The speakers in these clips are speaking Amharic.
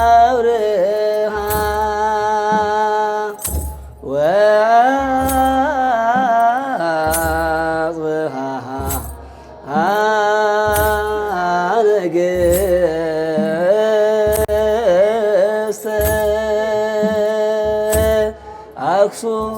አብርሃ ወአጽብሃ ነገሥተ አክሱም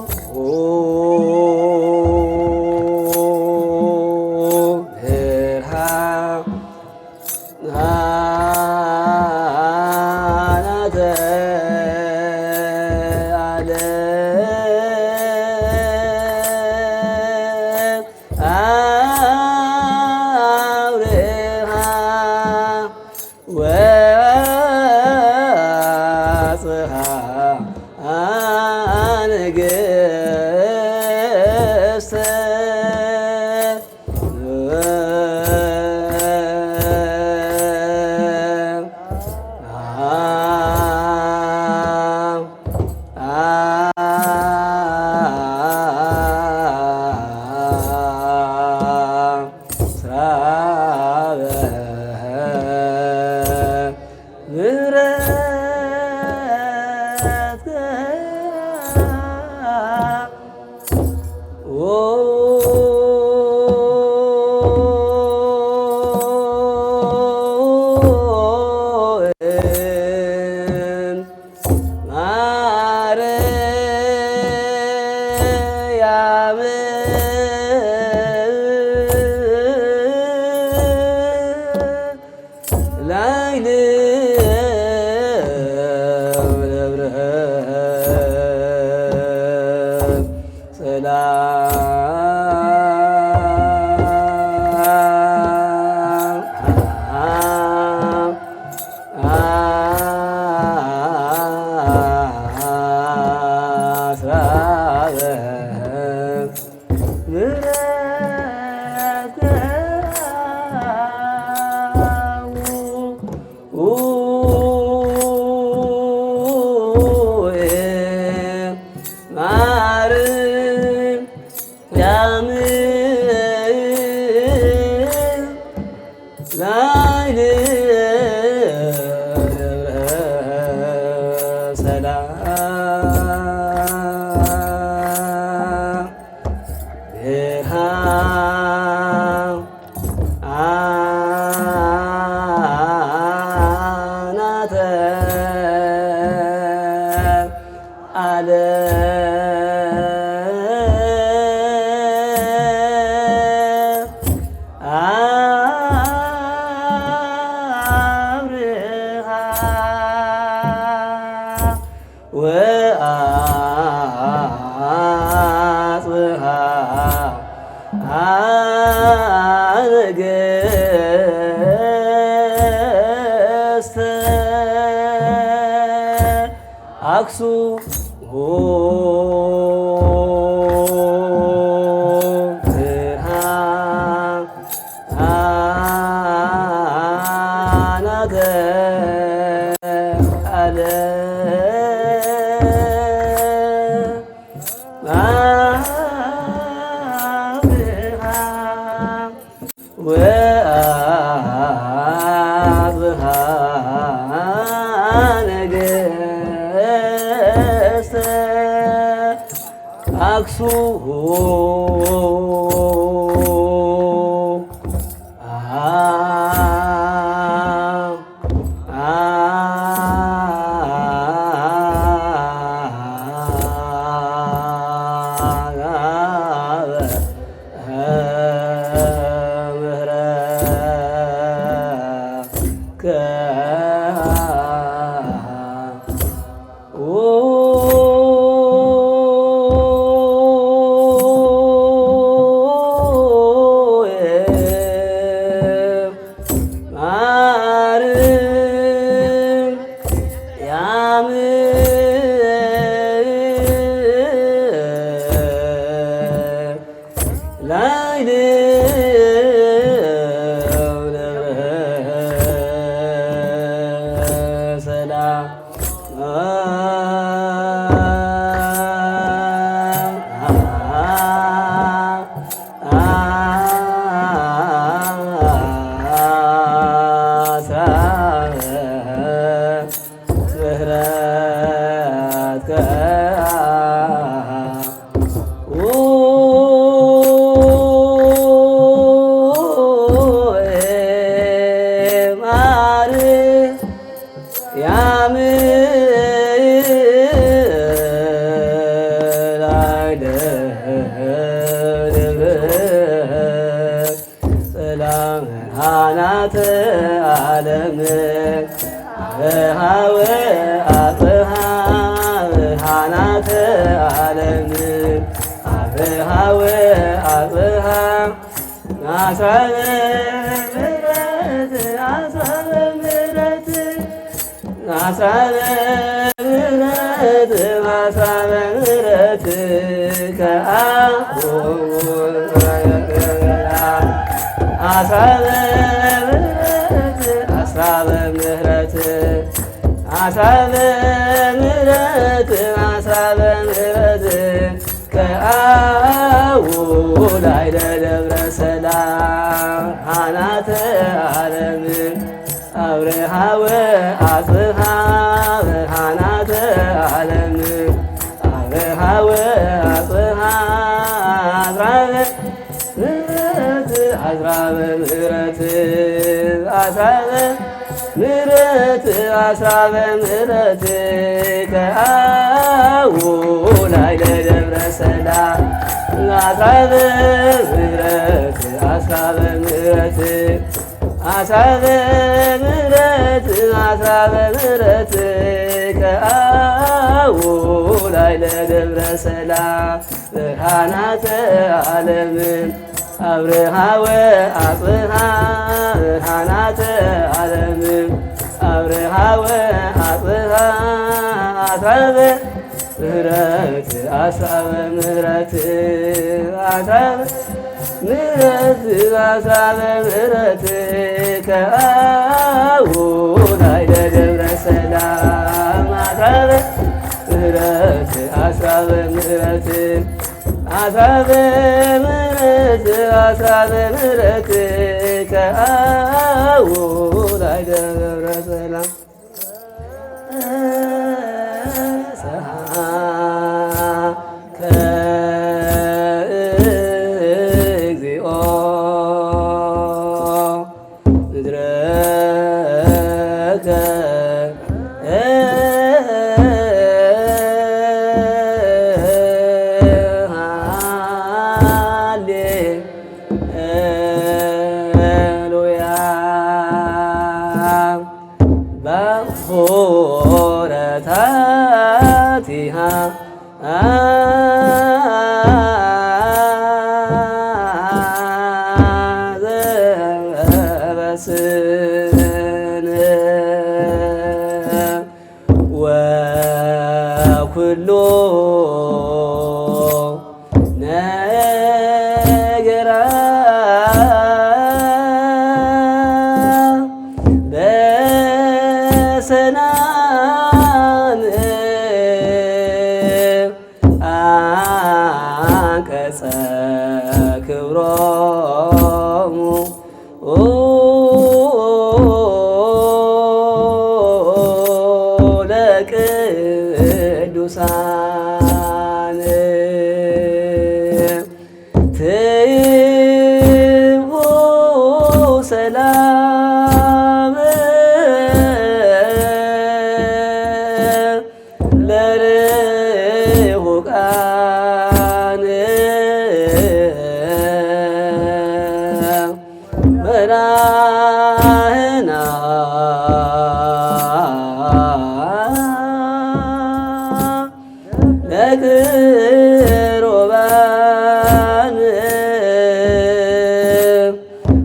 ዓለም አብሃወ አጽብሃ ብርሃናተ ዓለም አብሃወ አጽብሃ አስራበ ምሕረት አስራበ ምሕረት አስራበ ምሕረት አስራበ ምሕረት አስራበ ምሕረት አስራበ ምሕረት አስራበ ምሕረት አስራበ ምሕረት ከአውላይ ለደብረ ሰላም አናተ ዓለም አብርሃወ አጽብሃ ብርሃናተ ዓለም አብርሃወ አጽብሃ አስራበ ምሕረት አስራበ ምሕረት አስራበ ምሕረት ከአውላይ ለደብረ ሰላም አስራበ ምሕረት አስራበ ምሕረት አስራበ ምሕረት አስራበ ምሕረት ከአውላይ ለደብረ ሰላም ብርሃናተ ዓለም አብርሃወ አጽብሃ ብርሃናተ ዓለም አብርሃወ አጽብሃ አስራበ ምሕረት አስራበ ምሕረት አስራበ ምሕረት አስራበ ምሕረት ከአውላይ ለደብረ ሰላም አስራበ ምሕረት አስራበ ምሕረት አስራበ ምሕረት አስራበ ምሕረት ከአውላይ ለደብረ ሰላም ከእግዚኦ ምድረከ ሃሌሉያ በሆረታቲሃ ዘበስን ወኩሎ ነገራ በሰላም አንቀጸ ክብሮሙ ለቅዱሳን ትይሁ ሰላም ለርሑቃን መራህና ለቅሩባን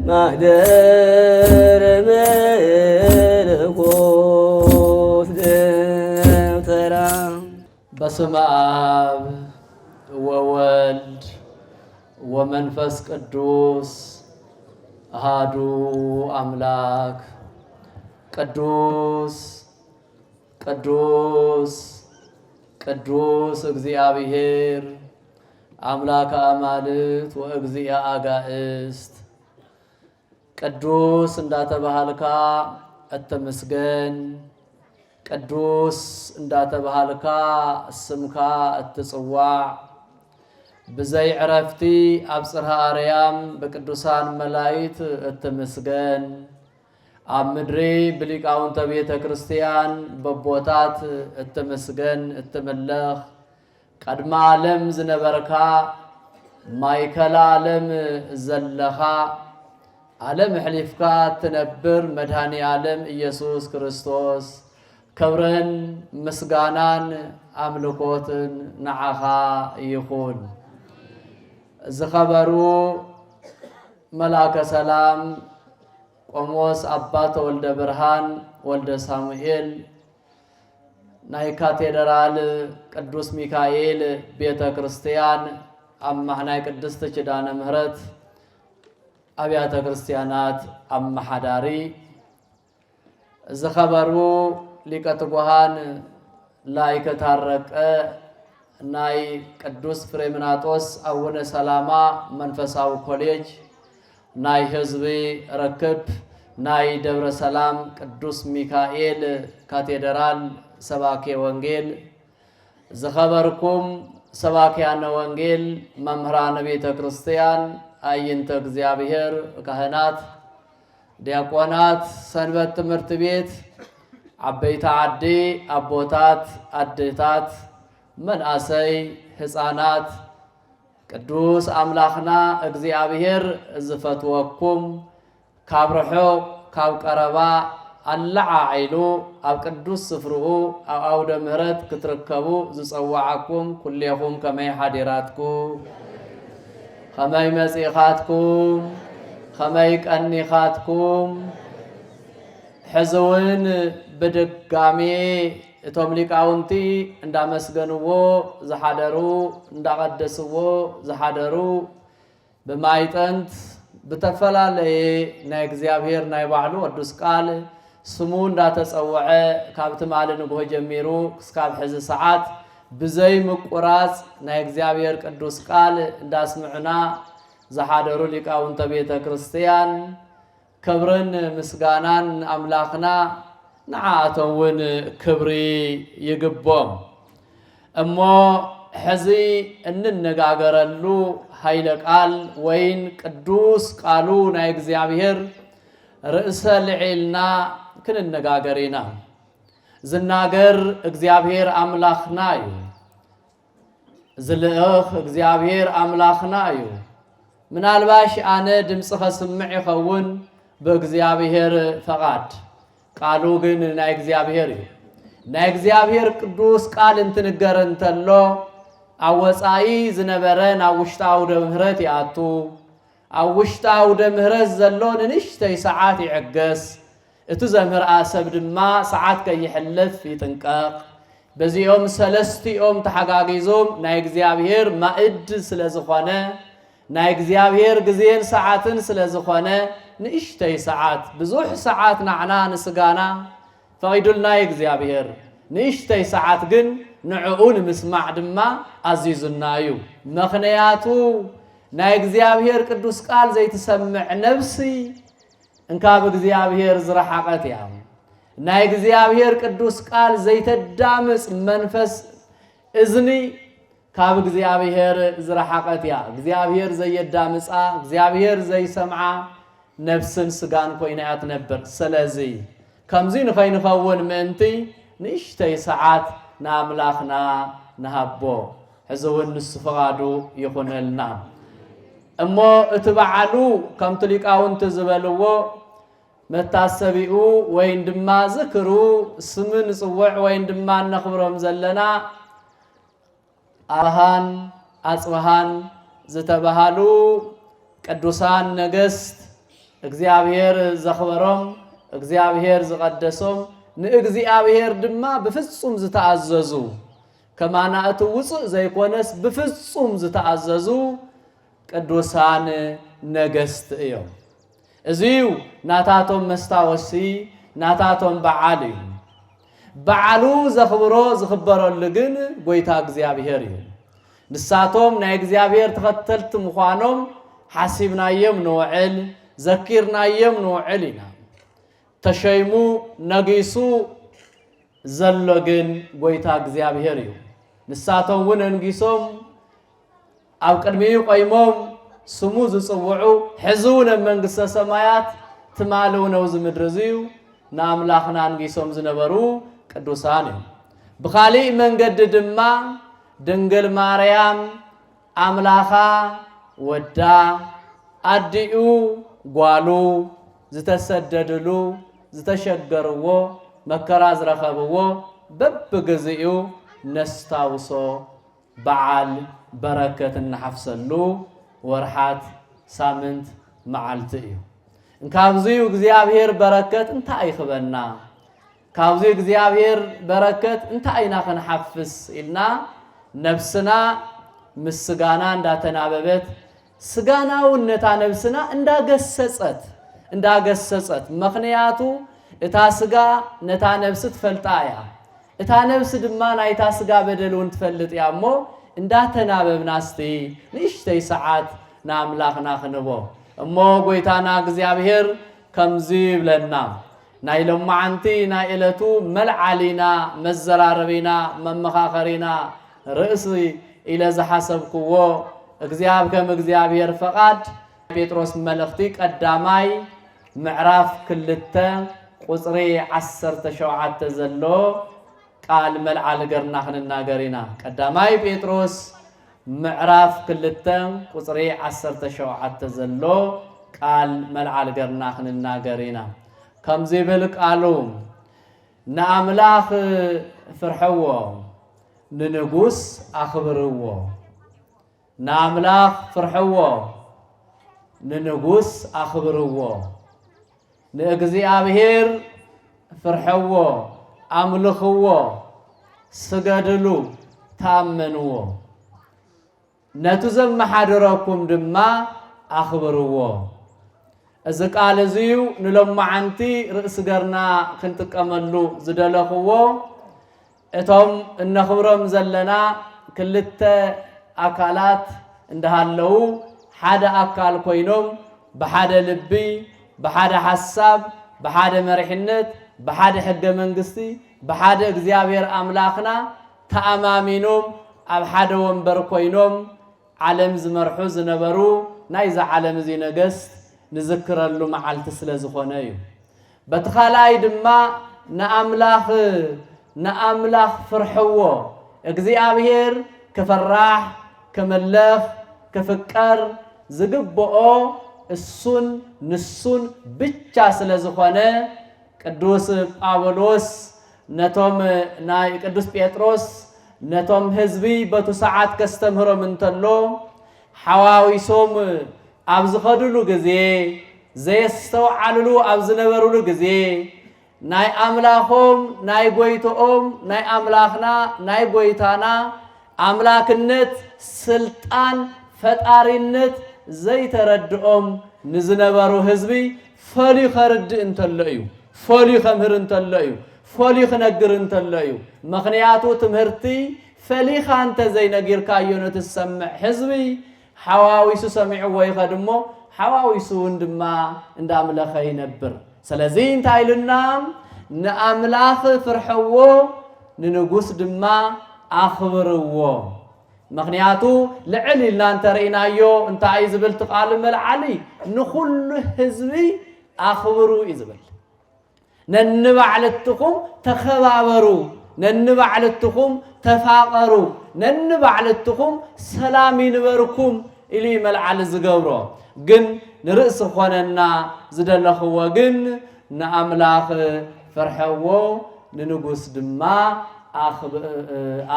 ማኅደረ መለኮት ደብተራ በስመ አብ ወወልድ ወመንፈስ ቅዱስ አሃዱ አምላክ ቅዱስ ቅዱስ ቅዱስ እግዚአብሔር አምላከ አማልክት ወእግዚአ አጋእዝት ቅዱስ እንዳተባሃልካ እትመስገን ቅዱስ እንዳተባሃልካ ስምካ እትጽዋዕ ብዘይ ዕረፍቲ ኣብ ጽርሐ አርያም በቅዱሳን መላእክት እትመስገን ኣብ ምድሪ ብሊቃውንተ ቤተ ክርስቲያን በቦታት እትመስገን እትምለኽ ቀድመ ዓለም ዝነበርካ ማእከለ ዓለም ዘለኻ ዓለም ሕሊፍካ ትነብር መድኃኒ ዓለም ኢየሱስ ክርስቶስ ክብርን ምስጋናን አምልኮትን ንዓኻ ይኹን። ዝኸበሩ መላከ ሰላም ቆሞስ አባ ተወልደ ብርሃን ወልደ ሳሙኤል ናይ ካቴድራል ቅዱስ ሚካኤል ቤተ ክርስቲያን አማሕናይ ቅድስት ኪዳነ ምሕረት አብያተ ክርስቲያናት አማሓዳሪ ዝኸበሩ ሊቀ ትጉሃን ላይ ከታረቀ ናይ ቅዱስ ፍሬምናጦስ አቡነ ሰላማ መንፈሳዊ ኮሌጅ ናይ ህዝቢ ረክብ ናይ ደብረ ሰላም ቅዱስ ሚካኤል ካቴድራል ሰባኬ ወንጌል ዝኸበርኩም ሰባክያነ ወንጌል መምህራነ ቤተ ክርስቲያን አይንተ እግዚአብሔር ካህናት ዲያቆናት ሰንበት ትምህርት ቤት አበይታ ዓዲ አቦታት አዴታት መንአሰይ ህፃናት ቅዱስ አምላኽና እግዚአብሔር ዝፈትወኩም ካብ ርሑቕ ካብ ቀረባ አለዓዒሉ ኣብ ቅዱስ ስፍርኡ ኣብ አውደ ምሕረት ክትርከቡ ዝፀዋዓኩም ኩሌኹም ከመይ ሓዲራትኩም ከመይ መጺኻትኩም ከመይ ቀኒኻትኩም ሕዚ እውን ብድጋሜ እቶም ሊቃውንቲ እንዳመስገንዎ ዝሓደሩ እንዳቀደስዎ ዝሓደሩ ብማይጠንት ብተፈላለየ ናይ እግዚአብሔር ናይ ባዕሉ ቅዱስ ቃል ስሙ እንዳተጸውዐ ካብቲ ማለ ንግሆ ጀሚሩ እስካብ ሕዚ ሰዓት ብዘይ ምቁራጽ ናይ እግዚአብሔር ቅዱስ ቃል እንዳስምዕና ዝሓደሩ ሊቃውንተ ቤተ ክርስቲያን ክብርን ምስጋናን አምላኽና ንዓኣቶውን ክብሪ ይግቦም እሞ ሕዚ እንነጋገረሉ ኃይለ ቃል ወይን ቅዱስ ቃሉ ናይ እግዚአብሔር ርእሰ ልዒልና ክንነጋገሪና ዝናገር እግዚአብሔር አምላኽና እዩ ዝልእኽ እግዚአብሔር አምላኽና እዩ ምናልባሽ አነ ድምፂ ኸስምዕ ይኸውን በእግዚአብሔር ፈቃድ ቃሉ ግን ናይ እግዚአብሔር እዩ ናይ እግዚአብሔር ቅዱስ ቃል እንትንገር እንተሎ አወፃኢ ዝነበረ ናብ ውሽጣ አውደ ምሕረት ይኣቱ ኣብ ውሽጣ አውደ ምሕረት ዘሎ ንንእሽተይ ሰዓት ይዕገስ እቲ ዘምህርአ ሰብ ድማ ሰዓት ከይሕልፍ ይጥንቀቕ በዚኦም ሰለስቲኦም ተሓጋጊዞም ናይ እግዚአብሔር ማእድ ስለ ዝኾነ ናይ እግዚአብሔር ግዜን ሰዓትን ስለ ዝኾነ ንእሽተይ ሰዓት ብዙሕ ሰዓት ናዕና ንስጋና ፈቂዱልና እግዚአብሔር ንእሽተይ ሰዓት ግን ንዕኡ ንምስማዕ ድማ አዚዙና እዩ ምኽንያቱ ናይ እግዚአብሔር ቅዱስ ቃል ዘይትሰምዕ ነፍሲ እንካብ እግዚአብሔር ዝረሓቐት እያ ናይ እግዚአብሔር ቅዱስ ቃል ዘይተዳምፅ መንፈስ እዝኒ ካብ እግዚአብሔር ዝረሓቐት እያ እግዚአብሔር ዘየዳምፃ እግዚአብሔር ዘይሰምዓ ነፍስን ስጋን ኮይና እያ ትነብር ስለዚ ከምዚ ንኸይንኸውን ምእንቲ ንእሽተይ ሰዓት ንኣምላኽና ንሃቦ ሕዚ እውን ንሱ ፈቓዱ ይኹነልና እሞ እቲ በዓሉ ከምቲ ሊቃውንቲ ዝበልዎ መታሰቢኡ ወይን ድማ ዝክሩ ስም ንፅውዕ ወይን ድማ ነኽብሮም ዘለና አብርሃን አጽብሃን ዝተባሃሉ ቅዱሳን ነገስት እግዚአብሔር ዘኽበሮም እግዚአብሔር ዝቀደሶም ንእግዚአብሔር ድማ በፍጹም ዝተኣዘዙ ከማናእቱ ውፅእ ዘይኮነስ በፍጹም ዝተኣዘዙ ቅዱሳን ነገስት እዮም እዚው ናታቶም መስታወሲ ናታቶም በዓል እዩ በዓሉ ዘኽብሮ ዝኽበረሉ ግን ጎይታ እግዚአብሔር እዩ ንሳቶም ናይ እግዚአብሔር ተኸተልቲ ምዃኖም ሓሲብናዮም ንውዕል ዘኪርናዮም ንውዕል ኢና ተሸይሙ ነጊሱ ዘሎ ግን ጎይታ እግዚአብሔር እዩ ንሳቶም እውን እንጊሶም ኣብ ቅድሚኡ ቆይሞም ስሙ ዝፅውዑ ሕዝውን ኣብ መንግስተ ሰማያት ትማልው ነው ዝምድር እዚዩ ንኣምላኽና እንጊሶም ዝነበሩ ቅዱሳን እዮም ብኻሊእ መንገዲ ድማ ድንግል ማርያም ኣምላኻ ወዳ ኣዲኡ ጓሉ ዝተሰደድሉ ዝተሸገርዎ መከራ ዝረኸብዎ በብግዚኡ ነስታውሶ በዓል በረከት እናሓፍሰሉ ወርሓት ሳምንት መዓልቲ እዩ ካብዚዩ እግዚአብሔር በረከት እንታይ ይኽበና ካብዚ እግዚአብሔር በረከት እንታይ ኢና ክንሓፍስ ኢልና ነፍስና ምስጋና እንዳተናበበት ስጋናውን ነታ ነፍስና እንዳገሰጸት ምክንያቱ እታ ስጋ ነታ ነፍስ ትፈልጣ እያ እታ ነፍስ ድማ ናይታ ስጋ በደሉን ትፈልጥ እያ እሞ እንዳተናበብና እስቲ ንእሽተይ ሰዓት ንኣምላኽና ክንቦ እሞ ጎይታና እግዚአብሔር ከምዚ ይብለና ናይ ሎማዓንቲ ናይ ዕለቱ መልዓሊና መዘራረቢና መመኻኸሪና ርእሲ ኢለ ዝሓሰብክዎ እግዚአብሔር ፈቃድ ጴጥሮስ መልእኽቲ ቀዳማይ ምዕራፍ 2 ቁጽሪ 17 ዘሎ ቃል መልዓል ገርና ክንናገር ኢና ቀዳማይ ጴጥሮስ ምዕራፍ 2 ቁጽሪ 17 ዘሎ ቃል መልዓል ገርና ክንናገር ኢና ከምዚ ብል ቃሉ ንኣምላኽ ፍርሕዎ ንንጉስ ኣኽብርዎ ንኣምላኽ ፍርሕዎ ንንጉስ ኣኽብርዎ ንእግዚአብሔር ፍርሕዎ ኣምልኽዎ ስገድሉ ተኣመንዎ ነቱ ዘመሓደረኩም ድማ ኣኽብርዎ እዚ ቃል እዚዩ ንሎማዓንቲ ርእሲ ገርና ክንጥቀመሉ ዝደለኽዎ እቶም እነኽብሮም ዘለና ክልተ ኣካላት እንዳሃለው ሓደ ኣካል ኮይኖም ብሓደ ልቢ بحد حساب بحد مرحنت بحد حق منقستي بحد እግዚአብሔር أملاخنا تأمامينهم أب حد ونبر كوينهم عالم زمرحو زنبرو نايز عالم زي نقست نذكر له معالت سلازخونه بتخالاي دما نأملاخ فرحوه እግዚአብሔር كفراح كملخ كفكر زقبؤو السن نسون بيتشا سلازخونه قدوس ጳውሎስ نتوم ناي قدوس بيتروس نتوم حزبي بتو ساعات كستمهرم انتلو حواويسوم ابز خدلو غزي زيستو عللو ابز نبرلو غزي ناي املاخوم ناي غويتوم ناي املاخنا ناي غويتانا املاكنت سلطان فطارينت زي تردؤم نزنبرو حزبي فلي خرد انتلأيو فلي خمر انتلأيو فلي خنقر انتلأيو مخنياتو تمهرتي فلي خانت زي نقير كايونة تسمع حزبي حواويسو سمعوا ويخدمو حواويسو اندما اندام لخي نبر سلازين تايلنا نأملاخ فرحوو ننقوس دما أخبروا مخنياتو لعلي لنا انت رئينايو انت عايزبل تقال ملعلي نخل حزبي أخبروا إزبل ننبع للتقوم تخبابروا ننبع للتقوم تفاقروا ننبع للتقوم سلامي نبركم إلي ملعل زقورو قن نرأس خواننا زدلخوا قن نأملاخ فرحوا ننقوس دما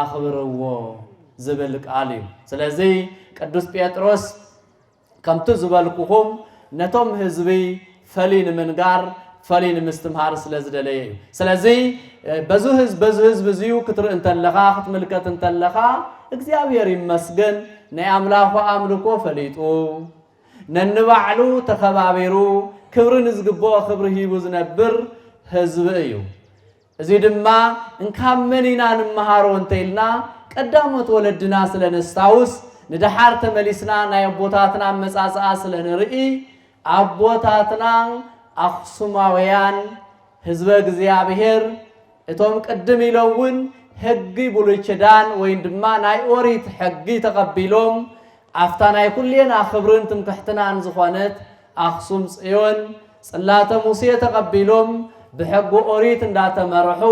أخبروا زبلك علي سلازي قدوس بيتروس كمتو زبالكوهم نتوم حزبي فلين منقار فلين مستمهار سلازدلي سلازي بزو حزب بزيو كتر انت لخا ختملكت انت لخا እግዚአብሔር ይመስገን ናይ አምላኹ አምልኮ ፈሊጡ ነንባዕሉ ተኸባቢሩ ክብርን ዝግቦ ክብር ሂቡ ዝነብር ህዝብ እዩ እዚ ድማ እንካመኒና ንመሃሮ እንተይልና ቀዳሞት ወለድና ስለነስታውስ ንደሓር ተመሊስና ናይ አቦታትና መጻጻ ስለንርኢ አቦታትና አኽሱማውያን ህዝበ እግዚአብሔር እቶም ቅድም ኢለውን ሕጊ ብሉይ ኪዳን ወይም ድማ ናይ ኦሪት ሕጊ ተቀቢሎም አፍታ ናይ ኩልና ክብርን ትምክሕትናን ዝኾነት አኽሱም ጽዮን ጽላተ ሙሴ ተቀቢሎም ብሕጊ ኦሪት እንዳተመርሑ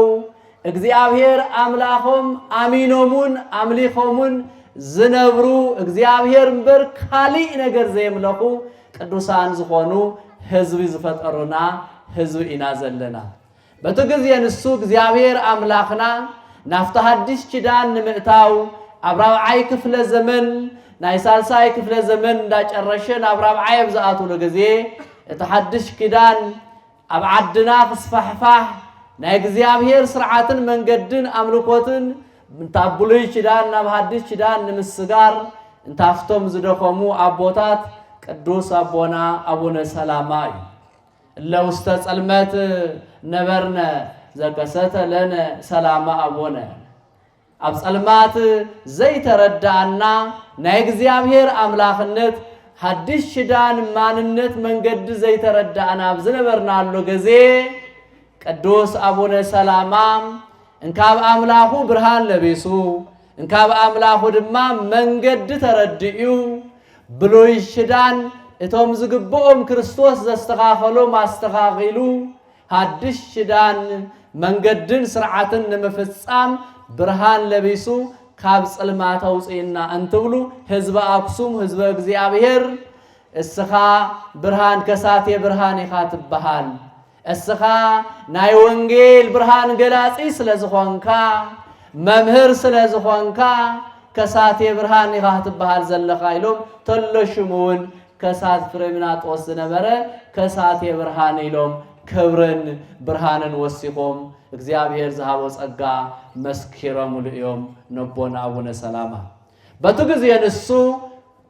እግዚአብሔር አምላኾም አሚኖሙን አምሊኾሙን ዝነብሩ እግዚአብሔር እምበር ካሊ ነገር ዘይምለኹ ቅዱሳን ዝኾኑ ህዝቢ ዝፈጠሩና ህዝቢ ኢና ዘለና በቱ ጊዜ ንሱ እግዚአብሔር አምላኽና ናፍታ ሐዲስ ኪዳን ንምእታው አብራብዓይ ክፍለ ዘመን ናይ ሳልሳይ ክፍለ ዘመን እንዳጨረሸን አብራብዓይ ብዛኣቱ ጊዜ እቲ ሐዲስ ኪዳን ኣብ ዓድና ክስፋሕፋሕ ናይ እግዚአብሔር ስርዓትን መንገድን አምልኮትን እንታብሉይ ኪዳን ናብ ሐዲስ ኪዳን ንምስጋር እንታፍቶም ዝደኸሙ አቦታት ቅዱስ አቦና አቡነ ሰላማ ለውስተ ጸልመት ነበርነ ዘከሰተ ለነ ሰላማ አቡነ ኣብ ጸልማት ዘይተረዳአና ናይ እግዚአብሔር አምላኽነት ሐዲስ ኪዳን ማንነት መንገድ ዘይተረዳአና ብዝነበርናሉ ጊዜ ቅዱስ አቡነ ሰላማ እንካብ አምላኹ ብርሃን ለቢሱ እንካብ አምላኹ ድማ መንገድ ተረድዩ ብሉይ ኪዳን እቶም ዝግብኦም ክርስቶስ ዘስተኻኸሎ ማስተኻኺሉ ሐዲስ ኪዳን መንገድን ስርዓትን ንምፍጻም ብርሃን ለቢሱ ካብ ጸልማት አውጽኢና እንትብሉ ህዝበ አክሱም ህዝበ እግዚአብሔር እስኻ ብርሃን ከሳቴ ብርሃን ኢኻ ትበሃል እስኻ ናይ ወንጌል ብርሃን ገላጺ ስለዝኾንካ መምህር ስለዝኾንካ ከሳቴ ብርሃን ኢኻ ትበሃል ዘለኻ ኢሎም ተለሽሙውን ከሳት ፍሬምናጦስ ዝነበረ ከሳቴ ብርሃን ኢሎም ክብርን ብርሃንን ወሲኾም እግዚአብሔር ዝሃቦ ጸጋ መስኪሮም ልዮም ነቦና አቡነ ሰላማ በቱ ጊዜ ንሱ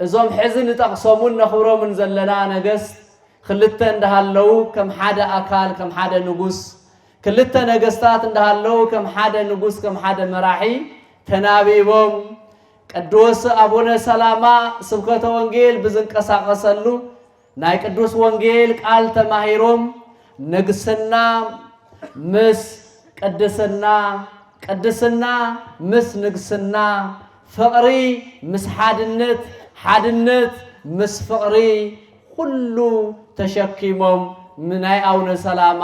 እዞም ሕዝን ጠቕሶሙን ነኽብሮምን ዘለና ነገስት ክልተ እንዳሃለው ከም ሓደ አካል ከም ሓደ ንጉስ ክልተ ነገስታት እንዳሃለው ከም ሓደ ንጉስ ከም ሓደ መራሒ ተናቢቦም ቅዱስ አቡነ ሰላማ ስብከተ ወንጌል ብዝንቀሳቀሰሉ ናይ ቅዱስ ወንጌል ቃል ተማሂሮም ንግስና ምስ ቅድስና ቅድስና ምስ ንግስና ፍቅሪ ምስ ሓድነት ሓድነት ምስ ፍቅሪ ኩሉ ተሸኪሞም ምናይ አቡነ ሰላማ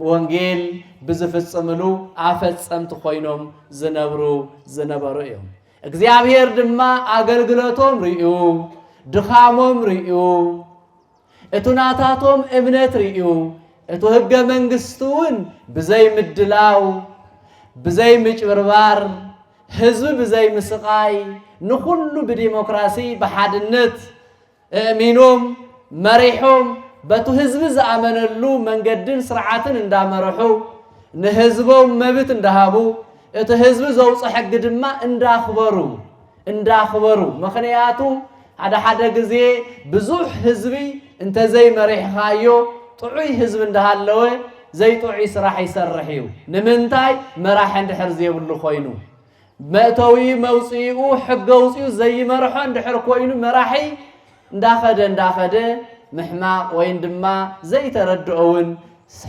ወንጌል ብዝፍጽምሉ አፈጸምት ኮይኖም ዝነበሩ እዮም እግዚአብሔር ድማ አገልግሎቶም ርዩ ድኻሞም ርዩ እቱናታቶም እምነት ርዩ እቱ ህገ መንግስቱን ብዘይ ምድላው ብዘይ ምጭብርባር ህዝብ ብዘይ ምስቃይ ንኩሉ በዲሞክራሲ በሓድነት እሚኖም መሪሖም በቱ ህዝብ ዝአመነሉ መንገድን ስርዓትን እንዳመረሑ ንህዝቦም መብት እንዳሃቡ እቲ ህዝብ ዘውጽእ ሕግ ድማ እንዳኽበሩ ምኽንያቱ ሓደ ጊዜ ብዙሕ ህዝቢ እንተ ዘይ መሪሕኻዮ ጥዑይ ህዝብ እንዳሃለወ ዘይ ጥዑይ ስራሕ ይሰርሕ እዩ ንምንታይ መራሒ እንድሕር ዘይብሉ ኮይኑ መእተዊ መውጽኡ ሕገ ውጽኡ ዘይመርሖ እንድሕር ኮይኑ መራሒ እንዳኸደ ምሕማቕ ወይ ድማ ዘይተረድኦውን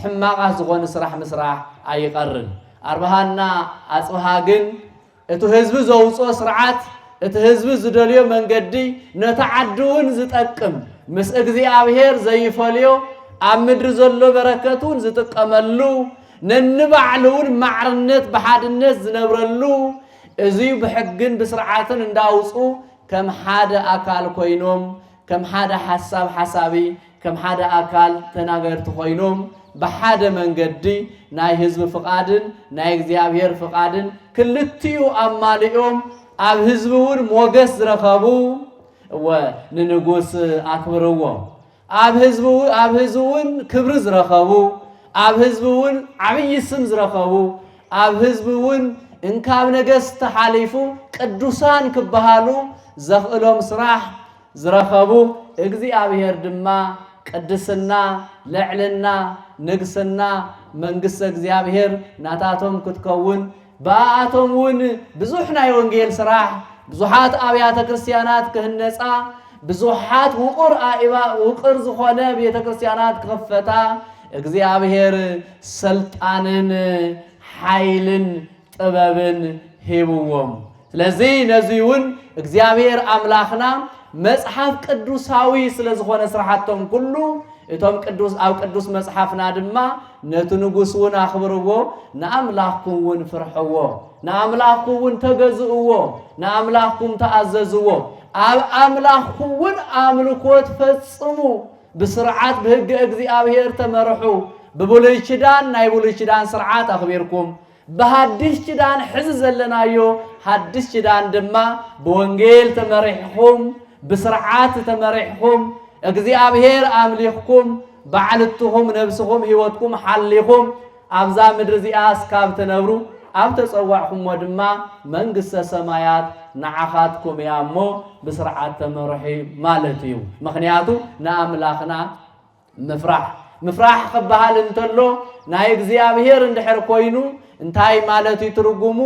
ሕማቓት ዝኾነ ስራሕ ምስራሕ ኣይቀርን አርባሃና አጽብሃ ግን እቲ ህዝብ ዘውጽኦ ስርዓት እቲ ህዝብ ዝደልዮ መንገዲ ነተዓድውን ዝጠቅም ምስ እግዚአብሔር ዘይፈልዮ ኣብ ምድሪ ዘሎ በረከቱን ዝጥቀመሉ ነንባዕሉን ማዕርነት በሓድነት ዝነብረሉ እዚ ብሕግን ብስርዓትን እንዳውጹ ከም ሓደ አካል ኮይኖም ከም ሓደ ሐሳብ ሐሳቢ ከም ሓደ አካል ተናገርቲ ኮይኖም በሓደ መንገዲ ናይ ህዝብ ፍቃድን ናይ እግዚአብሔር ፍቃድን ክልቲኡ አማሊኦም ኣብ ህዝብውን ሞገስ ዝረኸቡ ንንጉስ አክብርዎ ኣብ ህዝብውን ክብሪ ዝረኸቡ ኣብ ህዝብውን ዓብይ ስም ዝረኸቡ ኣብ ህዝብውን እንካብ ነገስት ተሓሊፉ ቅዱሳን ክበሃሉ ዘኽእሎም ስራሕ ዝረኸቡ እግዚአብሔር ድማ ቅድስና ልዕልና ንግስና መንግስት እግዚአብሔር ናታቶም ክትከውን በአቶምውን ብዙሕ ናይ ወንጌል ስራሕ ብዙሓት አብያተ ክርስቲያናት ክህነፃ ብዙሓት ውቁር ዝኾነ ቤተ ክርስቲያናት ክኸፈታ እግዚአብሔር ስልጣንን ኃይልን ጥበብን ሂብዎም ስለዚህ ነዚውን እግዚአብሔር አምላኽና መጽሐፍ ቅዱሳዊ ስለዝኾነ ስራሕቶም ኩሉ እቶም ቅዱስ ኣብ ቅዱስ መጽሐፍና ድማ ነቱ ንጉስውን አኽብርዎ ንአምላኽኩምውን ፍርሕዎ ንአምላኽኩምውን ተገዝእዎ ንአምላኽኩም ተኣዘዝዎ ኣብ ኣምላኽውን ኣምልኮት ፈጽሙ ብስርዓት ብሕጊ እግዚአብሔር ተመርሑ ብብሉይ ኪዳን ናይ ብሉይ ኪዳን ስርዓት ኣኽቢርኩም በሐዲስ ኪዳን ሕዚ ዘለናዮ ሐዲስ ኪዳን ድማ በወንጌል ተመሪሕኩም بسرعات تمرحكم እግዚአብሔር አምልኽኩም ባዕልትኩም ነብስኩም ህይወትኩም ሓሊኹም ኣብዛ ምድር እዚኣ እስካብ ተነብሩ ኣብ ተጸዋዕኩም ወድማ መንግስተ ሰማያት ንዓኻትኩም እያ እሞ ብስርዓት ተመርሒ ማለት እዩ ምክንያቱ ንኣምላኽና ምፍራሕ ክበሃል እንተሎ ናይ እግዚአብሔር እንድሕር ኮይኑ እንታይ ማለት እዩ ትርጉሙ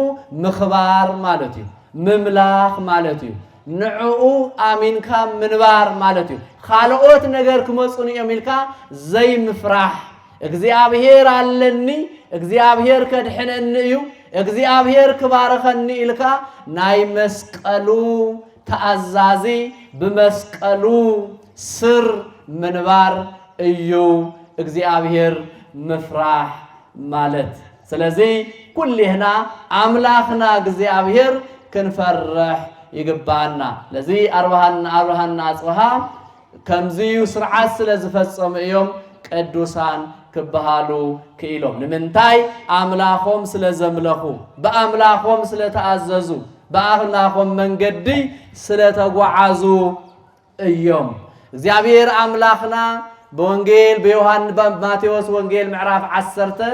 ምኽባር ማለት እዩ ምምላኽ ማለት እዩ ንዑኡ አሚንካ ምንባር ማለት እዩ ካልኦት ነገር ክመጹን የሚልካ ዘይ ምፍራሕ እግዚአብሔር አለኒ እግዚአብሔር ከድሕነኒ እዩ እግዚአብሔር ክባረኸኒ ኢልካ ናይ መስቀሉ ተአዛዚ በመስቀሉ ስር ምንባር እዩ እግዚአብሔር ምፍራሕ ማለት ስለዚህ ኩልህና አምላኽና እግዚአብሔር ክንፈርሕ ይግባና ለዚህ አርባሃና አጽሃ ከምዚዩ ስርዓት ስለዝፈጸሙ እዮም ቅዱሳን ክበሃሉ ክኢሎም ንምንታይ አምላኾም ስለዘምለኹ በአምላኾም ስለተአዘዙ በአምላኾም መንገዲ ስለተጓዓዙ እዮም እግዚአብሔር አምላኽና በወንጌል በዮሐንስ በማቴዎስ ወንጌል ምዕራፍ 10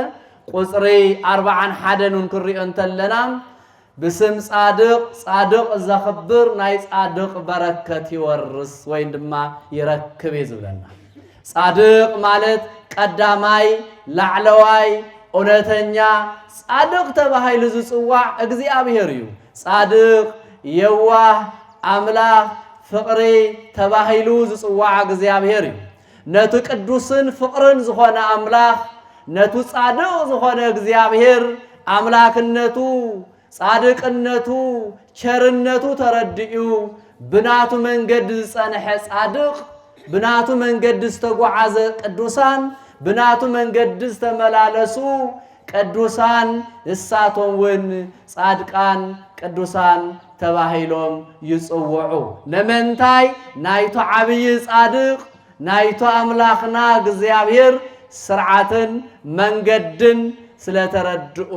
ቁጥሪ 41 ንክሪኦ እንተለና بسم صادق زخبر ناي صادق بركة يورس وين دما يركب يزبلنا صادق مالت قداماي لعلواي اونتنيا صادق تبهاي لزصوا እግዚአብሔር እዩ صادق يواه املاح فقري تبهايلو زصوا እግዚአብሔር እዩ ነቱ ቅዱስን ፍቅርን ዝኾነ አምላኽ ነቱ صادق ዝኾነ እግዚአብሔር አምላክነቱ ጻድቅነቱ ቸርነቱ ተረድዩ ብናቱ መንገድ ጸንሐ ጻድቅ ብናቱ መንገድ ዝተጓዓዘ ቅዱሳን ብናቱ መንገድ ዝተመላለሱ ቅዱሳን እሳቶም ወን ጻድቃን ቅዱሳን ተባሂሎም ይጽውዑ ለመንታይ ናይቱ ዓብይ ጻድቅ ናይቱ አምላኽና እግዚአብሔር ስርዓትን መንገድን ስለተረድኡ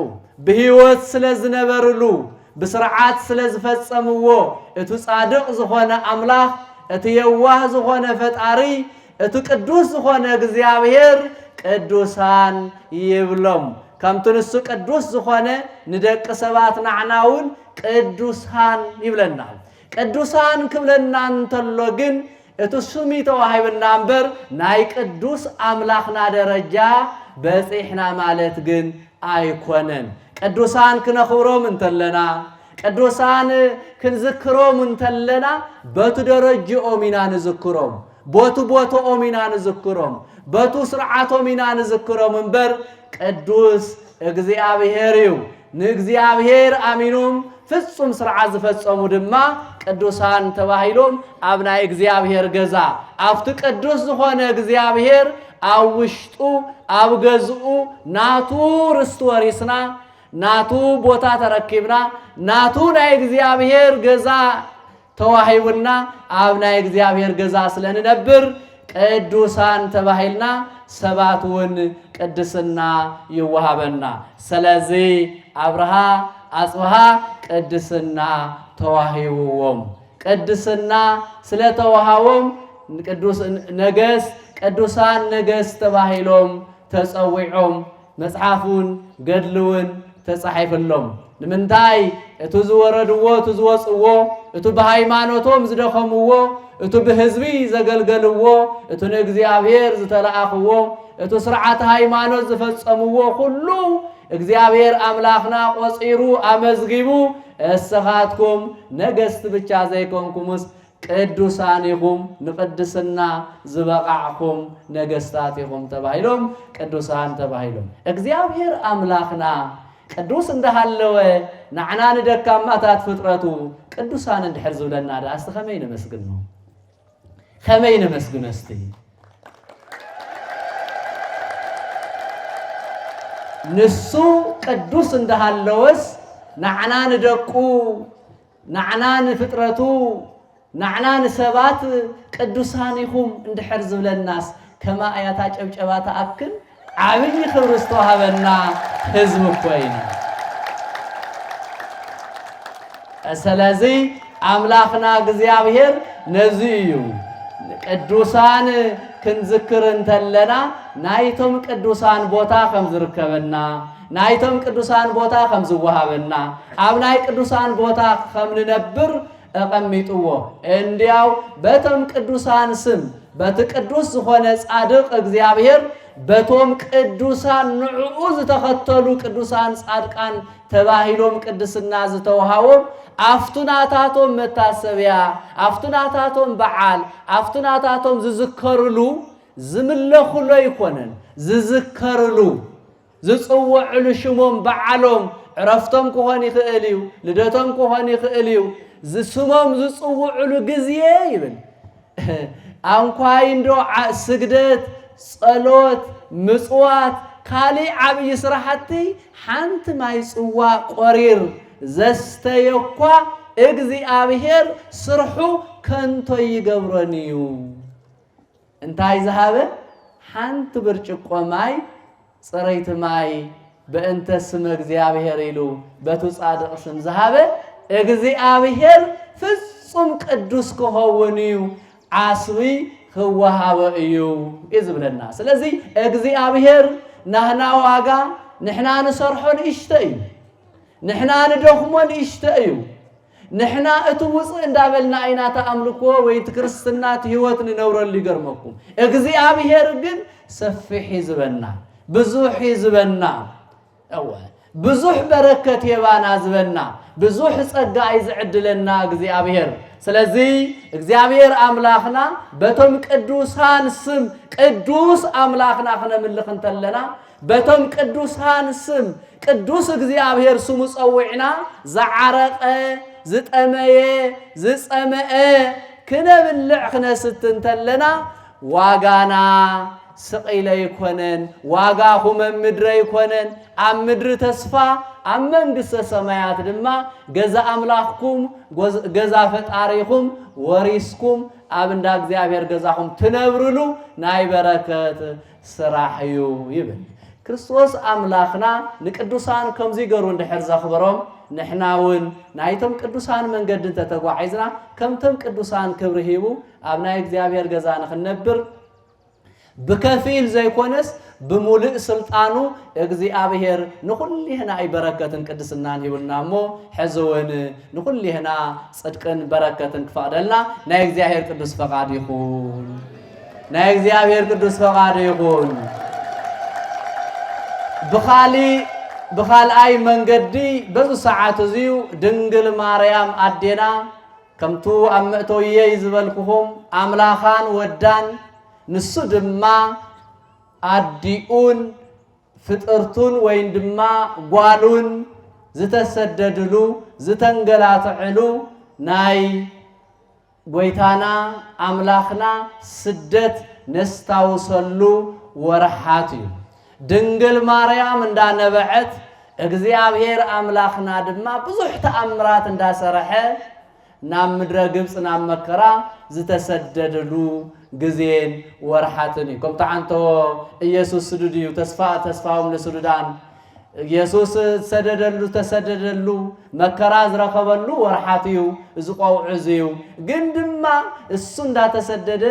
በህይወት ስለዝነበርሉ በስርዓት ስለዝፈጸምዎ እቱ ጻድቅ ዝኾነ አምላኽ እቱ የዋህ ዝኾነ ፈጣሪ እቱ ቅዱስ ዝኾነ እግዚአብሔር ቅዱሳን ይብሎም ከምትንሱ ቅዱስ ዝኾነ ንደቅ ሰባት ናዕናውን ቅዱሳን ይብለና ቅዱሳን ክብለና እንተሎ ግን እቱ ስሚ ተዋሂብና እምበር ናይ ቅዱስ አምላኽና ደረጃ በጽሕና ማለት ግን አይኮነን ቅዱሳን ክነኽብሮም እንተለና ቅዱሳን ክንዝክሮም እንተለና በቱ ደረጃኦም ኢና ንዝክሮም ቦቱ ኦሚና ንዝክሮም በቱ ስርዓቶም ኢና ንዝክሮም እምበር ቅዱስ እግዚአብሔር እዩ ንእግዚአብሔር አሚኖም ፍጹም ስርዓት ዝፈጸሙ ድማ ቅዱሳን ተባሂሎም ኣብ ናይ እግዚአብሔር ገዛ ኣብቲ ቅዱስ ዝኾነ እግዚአብሔር ኣብ ውሽጡ ኣብ ገዝኡ ናቱ ርስት ወሪስና ናቱ ቦታ ተረኪብና ናቱ ናይ እግዚአብሔር ገዛ ተዋሂብና ኣብ ናይ እግዚአብሔር ገዛ ስለንነብር ቅዱሳን ተባሂልና ሰባቱን ቅድስና ይወሃበና ስለዚህ አብርሃ አጽብሃ ቅድስና ተዋሂብዎም ቅድስና ስለተዋሃቦም ቅዱስ ነገስ ቅዱሳን ነገስ ተባሂሎም ተጸዊዖም መጽሐፉን ገድሉን ተጻሒፍሎም ንምንታይ እቱ ዝወረድዎ እቱ ዝወጽዎ እቱ በሃይማኖቶም ዝደኸምዎ እቱ በህዝቢ ዘገልገልዎ እቱ ንእግዚአብሔር ዝተላኣኽዎ እቱ ስርዓት ሃይማኖት ዝፈጸምዎ ሁሉ እግዚአብሔር አምላኽና ቆጺሩ አመዝጊቡ እስኻትኩም ነገስት ብቻ ዘይኮንኩምስ ቅዱሳን ኢኹም ንቅድስና ዝበቃዕኩም ነገስታት ኢኹም ተባሂሎም ቅዱሳን ተባሂሎም እግዚአብሔር አምላኽና ቅዱስ እንደሃለወ ንዓና ንደካማታት ፍጥረቱ ቅዱሳን እንድሕር ዝብለና ዳ እስቲ ከመይ ነመስግን ነው ከመይ ነመስግን እስቲ ንሱ ቅዱስ እንደሃለወስ ንዓና ንደቁ ንዓና ንፍጥረቱ نعنا نسبات قدوسانيهم اندحر زبلناس كما آيات ጨብጨባ ተአክል ዓብይ ክብር ዝተዋሃበና ህዝብ ኮይና ስለዚ አምላክና እግዚአብሔር ነዚዩ ቅዱሳን ክንዝክር እንተለና ናይቶም ቅዱሳን ቦታ ከም ዝርከበና ናይቶም ቅዱሳን ቦታ ከም ዝወሃበና ኣብ ናይ ቅዱሳን ቦታ ከም ንነብር አቀሚጥዎ እንዲያው በቶም ቅዱሳን ስም በተቅዱስ ዝኾነ ጻድቅ እግዚአብሔር በቶም ቅዱሳን ንዑኡ ዝተኸተሉ ቅዱሳን ጻድቃን ተባሂሎም ቅድስና ዝተወሃቦም አፍቱናታቶም መታሰቢያ አፍቱናታቶም በዓል አፍቱናታቶም ዝዝከርሉ ዝምለኹሎ ይኮነን ዝዝከርሉ ዝጽውዕሉ ሽሞም በዓሎም ዕረፍቶም ክኾን ይኽእል እዩ ልደቶም ክኾን ይኽእል እዩ ዝስሞም ዝጽውዕሉ ጊዜ ይብል አንኳይ እንዶ ስግደት ጸሎት ምጽዋት ካሊ ዓብይ ስራሕቲ ሓንቲ ማይ ጽዋ ቆሪር ዘስተየኳ እግዚአብሔር ስርሑ ከንቶ ይገብረኒዩ እንታይ ዝሃበ ሓንቲ ብርጭቆ ማይ ጽረይት ማይ በእንተ ስም እግዚአብሔር ኢሉ በቱ ጻድቅ ስም ዝሃበ እግዚአብሔር ፍጹም ቅዱስ ክኸውንዩ ዓስቢ ክወሃበ እዩ ይዝብለና ስለዚ እግዚአብሔር ናህና ዋጋ ንሕና ንሰርሖን ይሽተዩ ንሕና ንደኽሞን ይሽተዩ ንሕና እትውፅእ እንዳበልና አይና ተአምልኮ ወይ ክርስትና ህይወት ንነብረሉ ይገርመኩም እግዚአብሔር ግን ሰፊሕ ይዝበና ብዙሕ ይዝበና ብዙሕ በረከት የባና ዝበና ብዙሕ ጸጋ ይዝዕድለና እግዚአብሔር ስለዚ እግዚአብሔር አምላክና በቶም ቅዱሳን ስም ቅዱስ አምላክና ክነምልኽ እንተለና በቶም ቅዱሳን ስም ቅዱስ እግዚአብሔር ስሙ ጸውዕና ዘዓረቀ ዝጠመየ ዝጸመአ ክነብልዕ ክነስት እንተለና ዋጋና ስቂለ ይኮነን ዋጋሁም ምድረ ይኮነን ኣብ ምድሪ ተስፋ ኣብ መንግስተ ሰማያት ድማ ገዛ አምላክኩም ገዛ ፈጣሪኩም ወሪስኩም ኣብ እንዳ እግዚአብሔር ገዛኩም ትነብሩሉ ናይ በረከት ስራሕ እዩ ይብል ክርስቶስ አምላክና ንቅዱሳን ከምዚ ገሩ እንድሕር ዘኽብሮም ንሕናውን ናይቶም ቅዱሳን መንገድን ተተጓዒዝና ከምቶም ቅዱሳን ክብሪ ሂቡ ኣብ ናይ እግዚአብሔር ገዛ ንኽነብር بكفيل زي كونس بمولئ سلطانو እግዚአብሔር ንኹልህና አይበረከትን ቅድስናን ይውናሞ ሕዘወን ንኹልህና ጽድቅን በረከትን ክፋደልና ናይ እግዚአብሔር ቅዱስ ፈቃድ ይኹን ናይ እግዚአብሔር ቅዱስ ፈቃድ ይኹን بخالአይ መንገዲ በዙ ሰዓት እዚዩ ድንግል ማርያም አዴና ከምቱ አመቶየ ይዝበልኩሁም አምላኻን ወዳን ንሱ ድማ አዲኡን ፍጥርቱን ወይን ድማ ጓሉን ዝተሰደድሉ ዝተንገላትዕሉ ናይ ጎይታና አምላኽና ስደት ነስታውሰሉ ወርሓት እዩ ድንግል ማርያም እንዳነበዐት እግዚአብሔር አምላኽና ድማ ብዙሕ ተአምራት እንዳሰረሐ ናብ ምድረ ግብጽ ናብ መከራ ዝተሰደድሉ ግዜን ወርሓትን ከም ተዓንቶ ኢየሱስ ስዱድዩ ተስፋውም ለስዱዳን ኢየሱስ ተሰደደሉ መከራ ዝረከበሉ ወርሓትዩ ዝቆውዑዝዩ ግን ድማ እሱ እንዳተሰደደ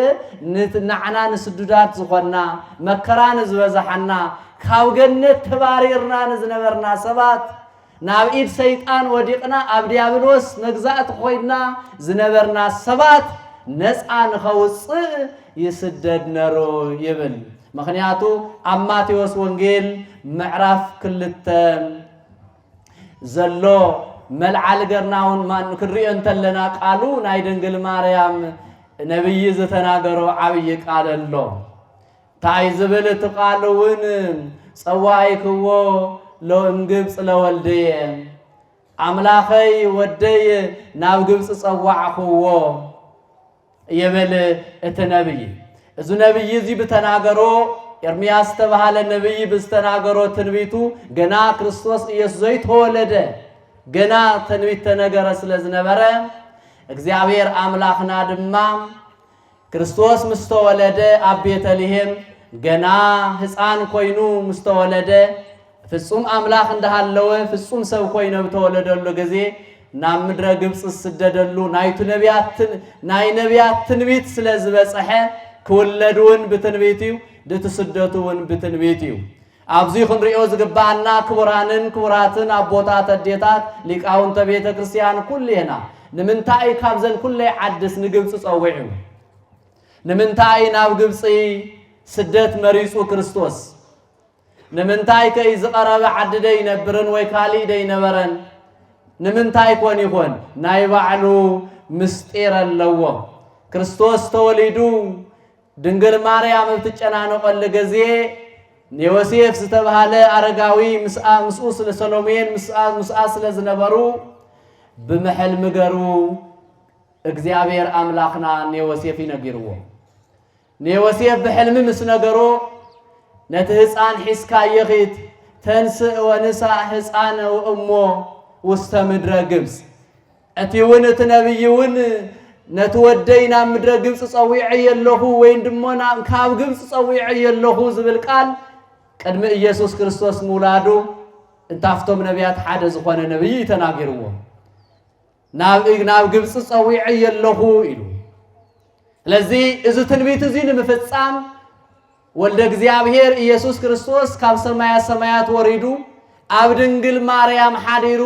ንዓና ንስዱዳት ዝኾና መከራን ዝበዛሐና ካብ ገነት ተባሪርና ንዝነበርና ሰባት ናብ ኢድ ሰይጣን ወዲቅና ኣብ ዲያብሎስ መግዛእት ኮይና ዝነበርና ሰባት ነፃ ንኸውፅእ ይስደድ ነሮ ይብል ምክንያቱ ኣብ ማቴዎስ ወንጌል ምዕራፍ 2 ዘሎ መልዓል ገርናውን ማን ክሪኦ እንተለና ቃሉ ናይ ድንግል ማርያም ነብይ ዝተናገሮ ዓብይ ቃል ኣሎ ታይ ዝብል ተቃሉውን ጸዋይክዎ ሎም ግብጽ ለወልደየ አምላኸይ ወደየ ናብ ግብጽ ጸዋዕኽዎ يبل النبي إذا نبي زي بتناجرو إرمياس تبعه النبي بستناجرو تنبيتو جنا كريستوس يسوع تولده جنا تنبيت تناجر سلزنا برا እግዚአብሔር አምላኽና ድማ ክርስቶስ ምስተወለደ ኣብ ቤተልሔም ገና ሕፃን ኮይኑ ምስተወለደ ፍጹም አምላኽ እንዳሃለወ ፍጹም ሰብ ኮይኑ በተወለደሉ ጊዜ ናብ ምድረ ግብጽ ስደደሉ ናይ ነቢያት ትንቢት ስለዝበጽሐ ክውለድውን ብትንቢትዩ ድትስደቱውን ብትንቢትዩ ኣብዚ ክንሪኦ ዝግባአና ክቡራትን ኣቦታት ኣዴታት ሊቃውንተ ቤተ ክርስቲያን ኩልና ንምንታይ ካብዘን ኩለይ ዓድስ ንግብጽ ጸዊዑ ንምንታይ ናብ ግብጽ ስደት መሪጹ ክርስቶስ ንምንታይ ከይ ዝቀረበ ዓዲ ደይነብርን ወይ ካሊእ ደይነበረን ንምንታይ ኮን ይኾን ናይ ባዕሉ ምስጢር ኣለዎ ክርስቶስ ተወሊዱ ድንግል ማርያም እትጨናነቀሉ ጊዜ ዮሴፍ ዝተባሃለ አረጋዊ ምስኡ ስለ ሰሎሜን ምስኣ ስለ ዝነበሩ ብምሕልም ገሩ እግዚአብሔር አምላኽና ዮሴፍ ይነግርዎ ዮሴፍ በሕልም ምስ ነገሮ ነቲ ሕፃን ሒስካ የኺት ተንስእ ወንሳ ሕፃን ወእሞ ውስተ ምድረ ግብጽ እቲውን እቲ ነብይውን ነቲ ወደይ ናብ ምድረ ግብጽ ጸዊዐ የለኹ ወይን ድሞና ካብ ግብጽ ጸዊዐ የለኹ ዝብል ቃል ቅድሚ ኢየሱስ ክርስቶስ ምውላዱ እንታፍቶም ነቢያት ሓደ ዝኾነ ነብይ ተናገርዎ ናብ ግብጽ ጸዊዐ የለኹ ኢሉ ስለዚ እዚ ትንቢት እዚ ንምፍጻም ወልደ እግዚአብሔር ኢየሱስ ክርስቶስ ካብ ሰማያት ወሪዱ ኣብ ድንግል ማርያም ሓዲሩ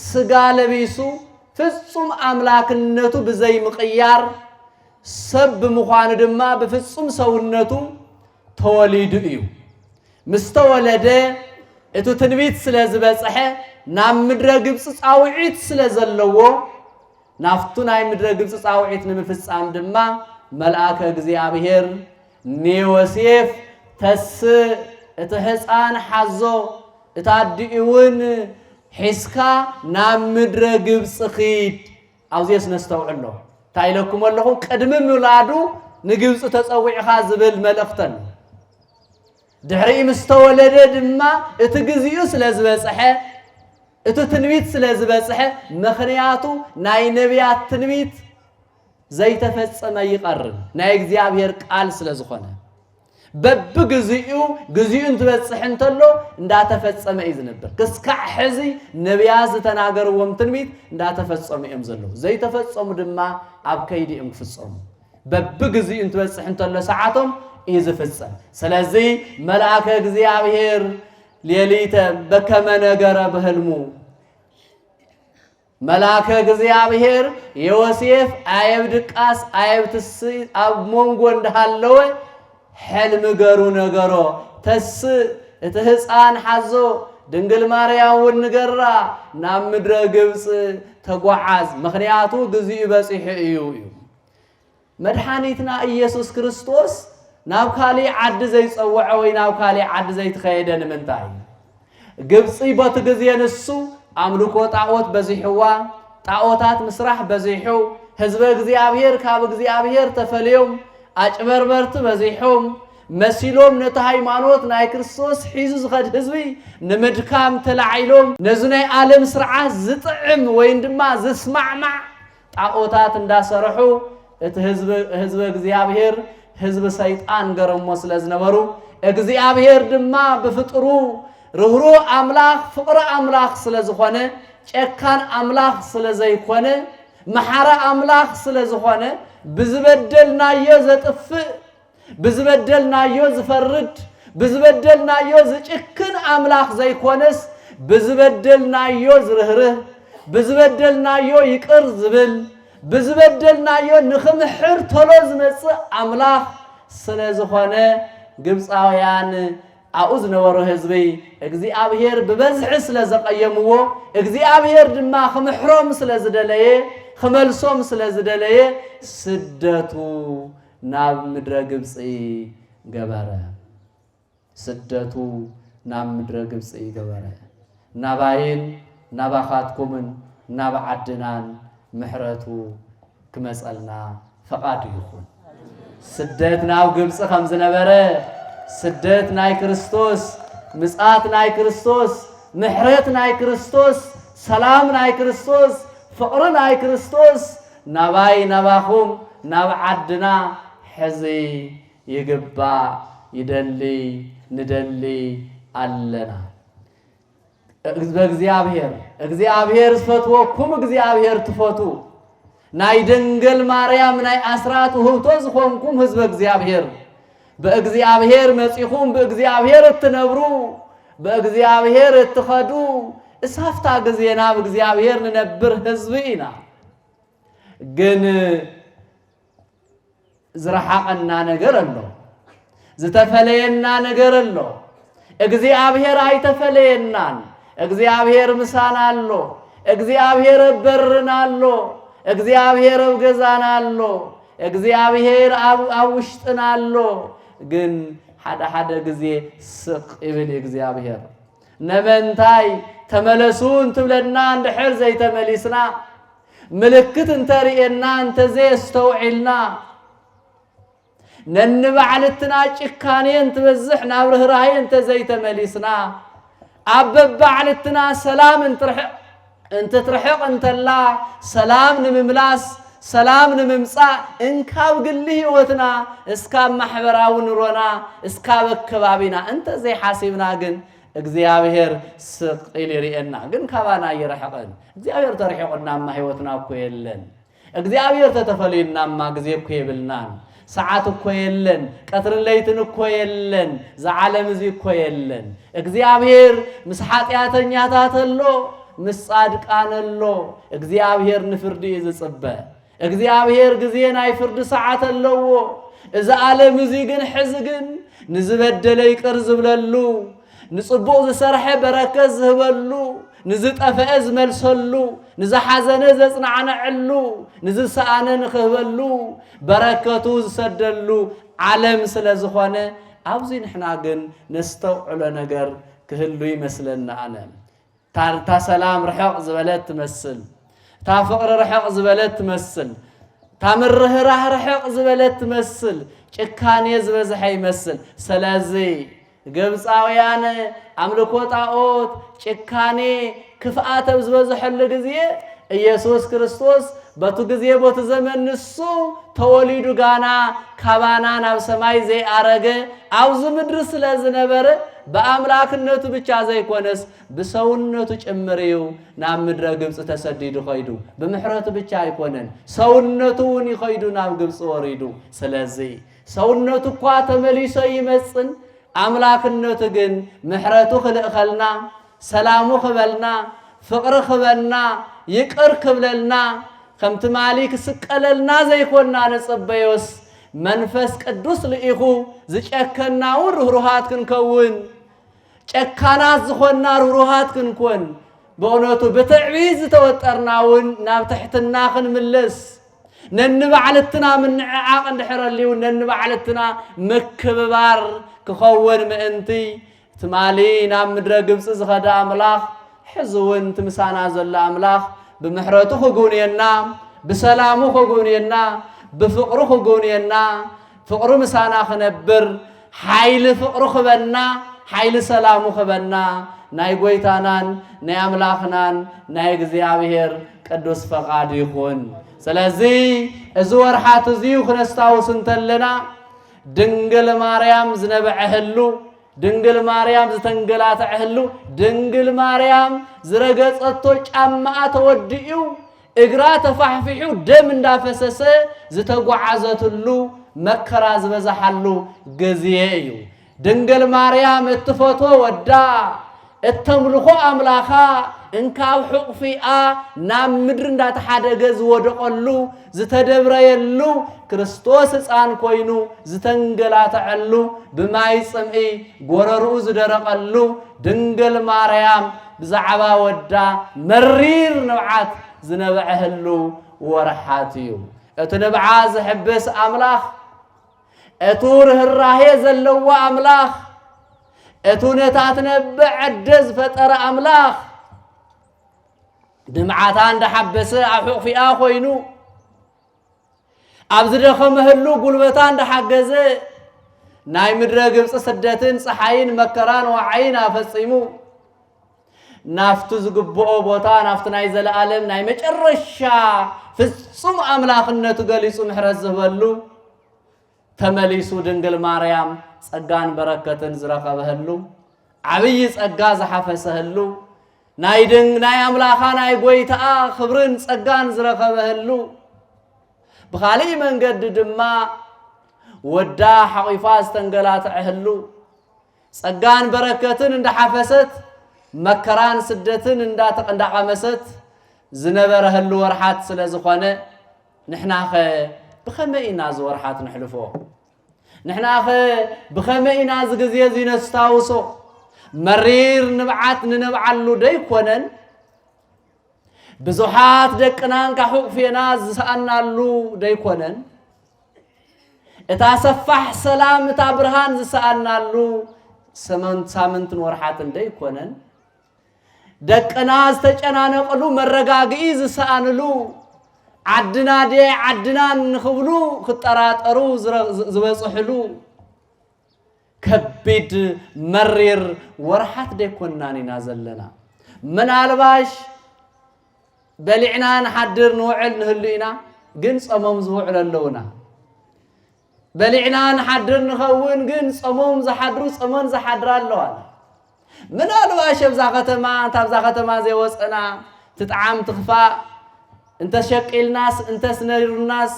ስጋ ለቢሱ ፍጹም አምላክነቱ ብዘይ ምቅያር ሰብ ብምዃኑ ድማ ብፍጹም ሰውነቱ ተወሊዱ እዩ ምስተወለደ እቲ ትንቢት ስለ ዝበጽሐ ናብ ምድረ ግብጽ ጻውዒት ስለ ዘለዎ ናፍቱ ናይ ምድረ ግብጽ ጻውዒት ንምፍጻም ድማ መልአከ እግዚአብሔር ዮሴፍ ተስ እቲ ሕፃን ሓዞ እቲ ኣዲኡውን ሒስካ ናብ ምድረ ግብጽ ኺድ ኣብዚስ ነስተውዕሎ ታይለኩም ኣለኹ ቅድሚ ምውላዱ ንግብጽ ተጸዊዕኻ ዝብል መልእኽተን ድሕሪ ምስተወለደ ድማ እቲ ግዚኡ ስለ ዝበጽሐ እቲ ትንቢት ስለ ዝበጽሐ ምኽንያቱ ናይ ነቢያት ትንቢት ዘይተፈጸመ ይቀርብ ናይ እግዚአብሔር ቃል ስለ ዝኾነ በብግዚኡ እንትበጽሕ እንተሎ እንዳተፈጸመ እዩ ዝነብር ክስካዕ ሕዚ ነቢያት ዝተናገርዎም ትንቢት እንዳተፈጸሙ እዮም ዘለው ዘይተፈጸሙ ድማ ኣብ ከይዲ እዮም ክፍጸሙ በብግዚኡ እንትበጽሕ እንተሎ ሰዓቶም እዩ ዝፍጸም ስለዚ መልአከ እግዚአብሔር ሌሊተ በከመ ነገረ በህልሙ መልአከ እግዚአብሔር ዮሴፍ አየብ ድቃስ አየብ ትስይ ኣብ ሞንጎ እንዳሃለወ ሕልም ገሩ ነገሮ ተስ እቲ ሕፃን ሓዞ ድንግል ማርያም ወንገራ ናብ ምድረ ግብጽ ተጓዓዝ ምኽንያቱ ግዚኡ በጽሕ እዩ መድኃኒትና ኢየሱስ ክርስቶስ ናብ ካሊእ ዓዲ ዘይጸውዐ ወይ ናብ ካሊእ ዓዲ ዘይተኸየደ ንምንታይ ግብጽ በቲ ጊዜ ንሱ አምልኮ ጣዖት በዚሕዋ ጣዖታት ምስራሕ በዚሑ ህዝበ እግዚአብሔር ካብ እግዚአብሔር ተፈልዮም አጭበርበርቲ በዚሖም መሲሎም ነቲ ሃይማኖት ናይ ክርስቶስ ሒዙ ዝኸድ ህዝቢ ንምድካም ተላዒሎም ነዚ ናይ ዓለም ስርዓት ዝጥዕም ወይን ድማ ዝስማዕማዕ ጣዖታት እንዳሰርሑ እቲ ህዝበ እግዚአብሔር ህዝብ ሰይጣን ገረሞ ስለ ዝነበሩ እግዚአብሔር ድማ ብፍጥሩ ርህሩ አምላኽ ፍቅረ አምላኽ ስለ ዝኾነ ጨካን አምላኽ ስለ ዘይኮነ መሐረ አምላኽ ስለ ዝኾነ ብዝበደልናዮ ዘጥፍእ ብዝበደልናዮ ዝፈርድ ብዝበደልናዮ ዝጭክን አምላኽ ዘይኮነስ ብዝበደልናዮ ዝርህርህ ብዝበደልናዮ ይቅር ዝብል ብዝበደልናዮ ንኽምሕር ተሎ ዝመጽእ አምላኽ ስለ ዝኾነ ግብፃውያን ኣብኡ ዝነበሩ ህዝቢ እግዚአብሔር ብበዝሒ ስለ ዘቀየምዎ እግዚአብሔር ድማ ክምሕሮም ስለ ዝደለየ ክመልሶም ስለ ዝደለየ ስደቱ ናብ ምድረ ግብጽ ገበረ ስደቱ ናብ ምድረ ግብጽ ገበረ ናባይን ናባኻትኩምን ናብ ዓድናን ምሕረቱ ክመጸልና ፈቃዱ ይኹን ስደት ናብ ግብጽ ከም ዝነበረ ስደት ናይ ክርስቶስ ምጽአት ናይ ክርስቶስ ምሕረት ናይ ክርስቶስ ሰላም ናይ ክርስቶስ ፍቅሪ ናይ ክርስቶስ ናባይ ናባኹም ናብ ዓድና ሕዚ ይግባ ይደሊ ንደሊ ኣለና እግዚአብሔር ዝፈትወኩም እግዚአብሔር ትፈቱ ናይ ድንግል ማርያም ናይ አስራት ውህብቶ ዝኾንኩም ህዝበ እግዚአብሔር በእግዚአብሔር መጺኹም በእግዚአብሔር እትነብሩ በእግዚአብሔር እትኸዱ እሳፍታ ጊዜና በእግዚአብሔር ንነብር ህዝብ ኢና ግን ዝረሓቀና ነገር ኣሎ ዝተፈለየና ነገር ኣሎ እግዚአብሔር አይተፈለየናን እግዚአብሔር ምሳና አሎ እግዚአብሔር በርና አሎ እግዚአብሔር ገዛና አሎ እግዚአብሔር አውሽጥና አሎ ግን ሓደ ጊዜ ስቅ ይብል እግዚአብሔር ነመንታይ ተመለሱን ትብለና እንድሕር ዘይተመሊስና ምልክት እንተሪኤና እንተዘይስተውዒልና ነንባዕልትና ጭካኔ እንትበዝሕ ናብ ርህራሄ እንተዘይተመሊስና አበባዕልትና ሰላም እንትትርሕቕ እንተላ ሰላም ንምምላስ ሰላም ንምምጻእ እንካብ ግሊ ህይወትና እስካብ ማሕበራዊ ኑሮና እስካብ ከባቢና እንተዘይሓሲብና ግን እግዚአብሔር ስቅ ኢሉ ይርኤና ግን ካባና ይረሕቐን እግዚአብሔር ተርሒቑናማ ህይወትና እኮ የለን እግዚአብሔር ተተፈለየናማ ጊዜ እኮ ይብልናን ሰዓት እኮ የለን ቀትርን ለይትን እኮ የለን ዘዓለም እዚ እኮ የለን እግዚአብሔር ምስሓጢያተኛታት ኣሎ ምስጻድቃን ኣሎ እግዚአብሔር ንፍርዲ ዝጽበ እግዚአብሔር ጊዜ ናይ ፍርዲ ሰዓት ኣለዎ እዚ ዓለም እዚ ግን ሕዚ ግን ንዝበደለ ይቅር ዝብለሉ ንጽቡቕ ዝሰርሐ በረከት ዝህበሉ ንዝጠፍአ ዝመልሰሉ ንዝሓዘነ ዘጽናዕነዕሉ ንዝሰኣነ ንኽህበሉ በረከቱ ዝሰደሉ ዓለም ስለ ዝኾነ ኣብዚ ንሕና ግን ነስተውዕሎ ነገር ክህሉ ይመስለና ኣነ ታርታ ሰላም ርሕቕ ዝበለት ትመስል ታ ፍቕሪ ርሕቕ ዝበለት ትመስል ታ ምርህራህ ርሕቕ ዝበለት ትመስል ጭካኔ ዝበዝሐ ይመስል ስለዚ ግብፃውያን አምልኮ ጣዖት ጭካኔ ክፍአት ዝበዝሐሉ ጊዜ ኢየሱስ ክርስቶስ በቱ ጊዜ ቦት ዘመን ንሱ ተወሊዱ ጋና ካባና ናብ ሰማይ ዘይአረገ አውዝ ምድር ስለዝነበረ በአምላክነቱ ብቻ ዘይኮነስ በሰውነቱ ጭምሪው ናብ ምድረ ግብጽ ተሰዲዱ ኸይዱ በምሕረቱ ብቻ አይኮነን ሰውነቱን ይኸይዱ ናብ ግብጽ ወሪዱ ስለዚህ ሰውነቱ እኳ ተመሊሶ ይመጽን አምላክነቱ ግን ምሕረቱ ክልእኸልና ሰላሙ ክበልና ፍቅር ክበልና ይቅር ክብለልና ከምቲ ማሊክ ስቀለልና ዘይኮንና ነጽበዮስ መንፈስ ቅዱስ ልኢኹ ዝጨከናውን ሩህሩሃት ክንከውን ጨካናት ዝኾንና ሩህሩሃት ክንኮን በእውነቱ ብትዕቢት ዝተወጠርናውን ናብ ትሕትና ክንምለስ ነንባዕልትና ምንዕዓቕ እንድሕረልዩ ነንባዕልትና ምክብባር ክኸውን ምእንቲ ትማሊ ናብ ምድረ ግብጽ ዝኸደ አምላኽ ሕዝውን ትምሳና ዘሎ አምላኽ ብምሕረቱ ክጉንየና ብሰላሙ ክጉንየና ብፍቅሩ ክጉንየና ፍቅሩ ምሳና ክነብር ሓይሊ ፍቅሩ ክበና ሓይሊ ሰላሙ ክበና ናይ ጎይታናን ናይ አምላኽናን ናይ እግዚአብሔር ቅዱስ ፈቃድ ይኹን ስለዚ እዚ ወርሓት እዚዩ ክነስታውስ እንተለና ድንግል ማርያም ዝነበዐህሉ ድንግል ማርያም ዝተንገላትዐህሉ ድንግል ማርያም ዝረገጸቶ ጫማኣ ተወዲኡ እግራ ተፋሕፊሑ ደም እንዳፈሰሰ ዝተጓዓዘትሉ መከራ ዝበዛሓሉ ጊዜ እዩ ድንግል ማርያም እትፈቶ ወዳ እተምልኾ አምላኻ እንካብ ሕቕፊኣ ናብ ምድር እንዳተሓደገ ዝወደቐሉ ዝተደብረየሉ ክርስቶስ ሕፃን ኮይኑ ዝተንገላትዐሉ ብማይ ጽምኢ ጎረርኡ ዝደረቐሉ ድንግል ማርያም ብዛዕባ ወዳ መሪር ንብዓት ዝነበዐህሉ ወርሓት እዩ እቲ ንብዓ ዝሕብስ አምላኽ እቱ ርህራሄ ዘለዎ አምላኽ እቱ ነታት ነብዕ ዕደ ዝፈጠረ አምላኽ ድምዓታ እንዳሓበሰ ኣብ ሕቕፊኣ ኮይኑ ኣብ ዝደኸመህሉ ጉልበታ እንዳሓገዘ ናይ ምድረ ግብጽ ስደትን ፀሓይን መከራን ዋዓይን ኣፈጺሙ ናፍቱ ዝግብኦ ቦታ ናፍቱ ናይ ዘለዓለም ናይ መጨረሻ ፍጹም ኣምላኽነቱ ገሊጹ ምሕረት ዝህበሉ ተመሊሱ ድንግል ማርያም ጸጋን በረከትን ዝረኸበህሉ ዓብይ ጸጋ ዝሓፈሰህሉ ናይ ኣምላኻ ናይ ጎይታኣ ክብርን ጸጋን ዝረኸበህሉ ብኻልእ መንገዲ ድማ ወዳ ሓቂፋ ዝተንገላትዐህሉ ጸጋን በረከትን እንዳሓፈሰት መከራን ስደትን እንዳቀመሰት ዝነበረህሉ ወርሓት ስለ ዝኾነ ንሕናኸ ብኸመይ ኢና ዝወርሓት ንሕልፎ ንሕናኸ ብኸመይ ኢና ዝግዜ ነስታውሶ መሪር ንብዓት ንነብዓሉ ደይኮነን ብዙሓት ደቅናን ካሕቁፍና ዝሰኣናሉ ደይኮነን እታ ሰፋሕ ሰላም እታ ብርሃን ዝሰኣናሉ ሳምንትን ወርሓትን ደይኮነን ደቅና ዝተጨናነቕሉ መረጋግኢ ዝሰኣንሉ ዓድና ዓድናን ንኽብሉ ክጠራጠሩ ዝበፅሕሉ ከቢድ መሪር ወርሓት ደይኮናን ኢና ዘለና ምናልባሽ በሊዕና ንሓድር ንውዕል ንህሉ ኢና ግን ጸሞም ዝውዕል ኣለውና በሊዕና ንሓድር ንኸውን ግን ጸሞም ዝሓድሩ ጸሞን ዝሓድራ ኣለዋል ምናልባሽ ኣብዛ ከተማ ታብዛ ከተማ ዘይወፅና ትጥዓም ትኽፋእ እንተሸቂልናስ እንተስነርናስ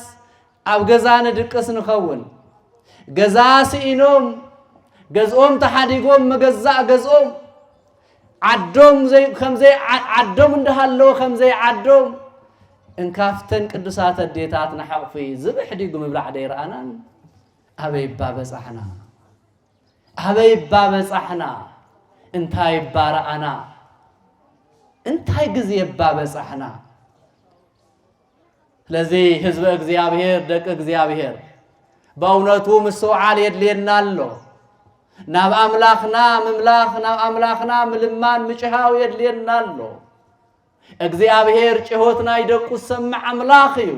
ኣብ ገዛ ንድቅስ ንኸውን ገዛ ስኢኖም ገዝኦም ተሓዲጎም መገዛእ ገዝኦም ዓዶም ከምዘይ ዓዶም እንዳሃለዎ ከምዘይ ዓዶም እንካፍተን ቅዱሳት ኣዴታት ንሓቕፊ ዝብሕዲጉ ምብላዕ ደይረኣናን ኣበይ ባበፃሕና ኣበይ ባበፃሕና እንታይ ባረኣና እንታይ ግዜ ባበፃሕና ስለዚ ህዝበ እግዚአብሔር ደቂ እግዚአብሔር በእውነቱ ምስተውዓል የድልየና ኣሎ ናብ ኣምላኽና ምምላኽ ናብ ኣምላኽና ምልማን ምጭሃው የድልየና ኣሎ እግዚአብሔር ጭሆትና ይደቁ ሰማዕ ኣምላኽ እዩ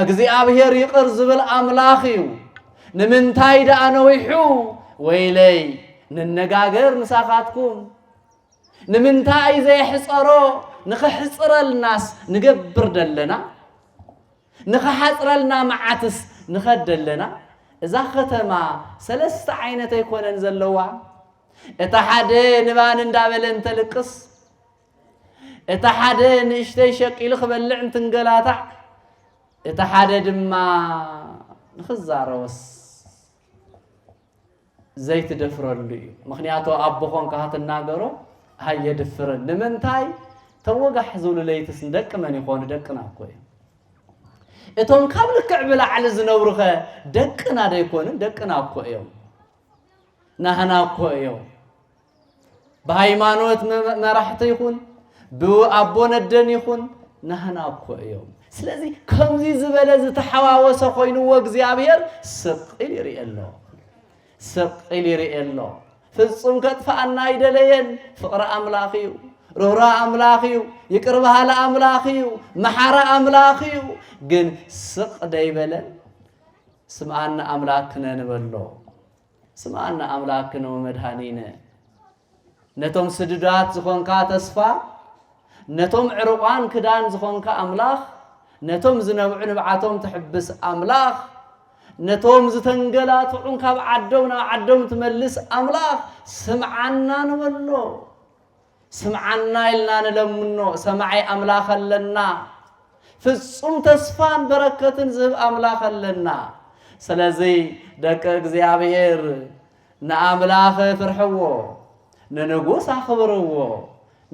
እግዚአብሔር ይቅር ዝብል ኣምላኽ እዩ ንምንታይ ደኣ ነዊሑ ወይለይ ንነጋገር ንሳኻትኩም ንምንታይ ዘይሕፀሮ ንኽሕፅረልናስ ንገብር ደለና ንኽሓፅረልና መዓትስ ንኸደለና እዛ ከተማ ሰለስተ ዓይነት ኣይኮነን ዘለዋ እታ ሓደ ንባን እንዳበለ እንተልቅስ እታ ሓደ ንእሽተይ ሸቂሉ ክበልዕ እንትንገላታዕ እታ ሓደ ድማ ንኽዛረወስ ዘይትደፍረሉ እዩ ምክንያቱ ኣቦ ኮንካ ክትናገሮ ሃየድፍርን ንምንታይ ተወጋሕ ዝብሉ ለይትስ ደቂ መን ይኾኑ ደቅና እኮ እዮም እቶም ካብ ልክዕ ብላዕሊ ዝነብሩኸ ደቅና ደይኮኑን ደቅና እኮ እዮም ናህና እኮ እዮም ብሃይማኖት መራሕቲ ይኹን ብኣቦ ነደን ይኹን ናህና እኮ እዮም ስለዚ ከምዚ ዝበለ ዝተሓዋወሰ ኮይኑዎ እግዚአብሔር ስቕኢል ይርኢ ኣሎ ስቕኢል ይርኢ ኣሎ ፍጹም ከጥፋኣና አይደለየን ፍቕሪ ኣምላኽ እዩ ሮራ ኣምላኽ እዩ ይቅር በሃሊ ኣምላኽ እዩ መሓራ ኣምላኽ እዩ ግን ስቕ ደይበለን ስምዓና ኣምላክነ ንበሎ ስምዓና ኣምላክነ ወመድሃኒነ ነቶም ስድዳት ዝኾንካ ተስፋ ነቶም ዕሩቋን ክዳን ዝኾንካ ኣምላኽ ነቶም ዝነብዑ ንብዓቶም ትሕብስ ኣምላኽ ነቶም ዝተንገላትዑን ካብ ዓዶም ናብ ዓዶም ትመልስ ኣምላኽ ስምዓና ንበሎ ስምዓና ኢልና ንለምኖ ሰማዓይ ኣምላኽ ኣለና ፍጹም ተስፋን በረከትን ዝህብ ኣምላኽ ኣለና ስለዚ ደቂ እግዚአብሔር ንኣምላኽ ፍርሕዎ ንንጉስ ኣኽብርዎ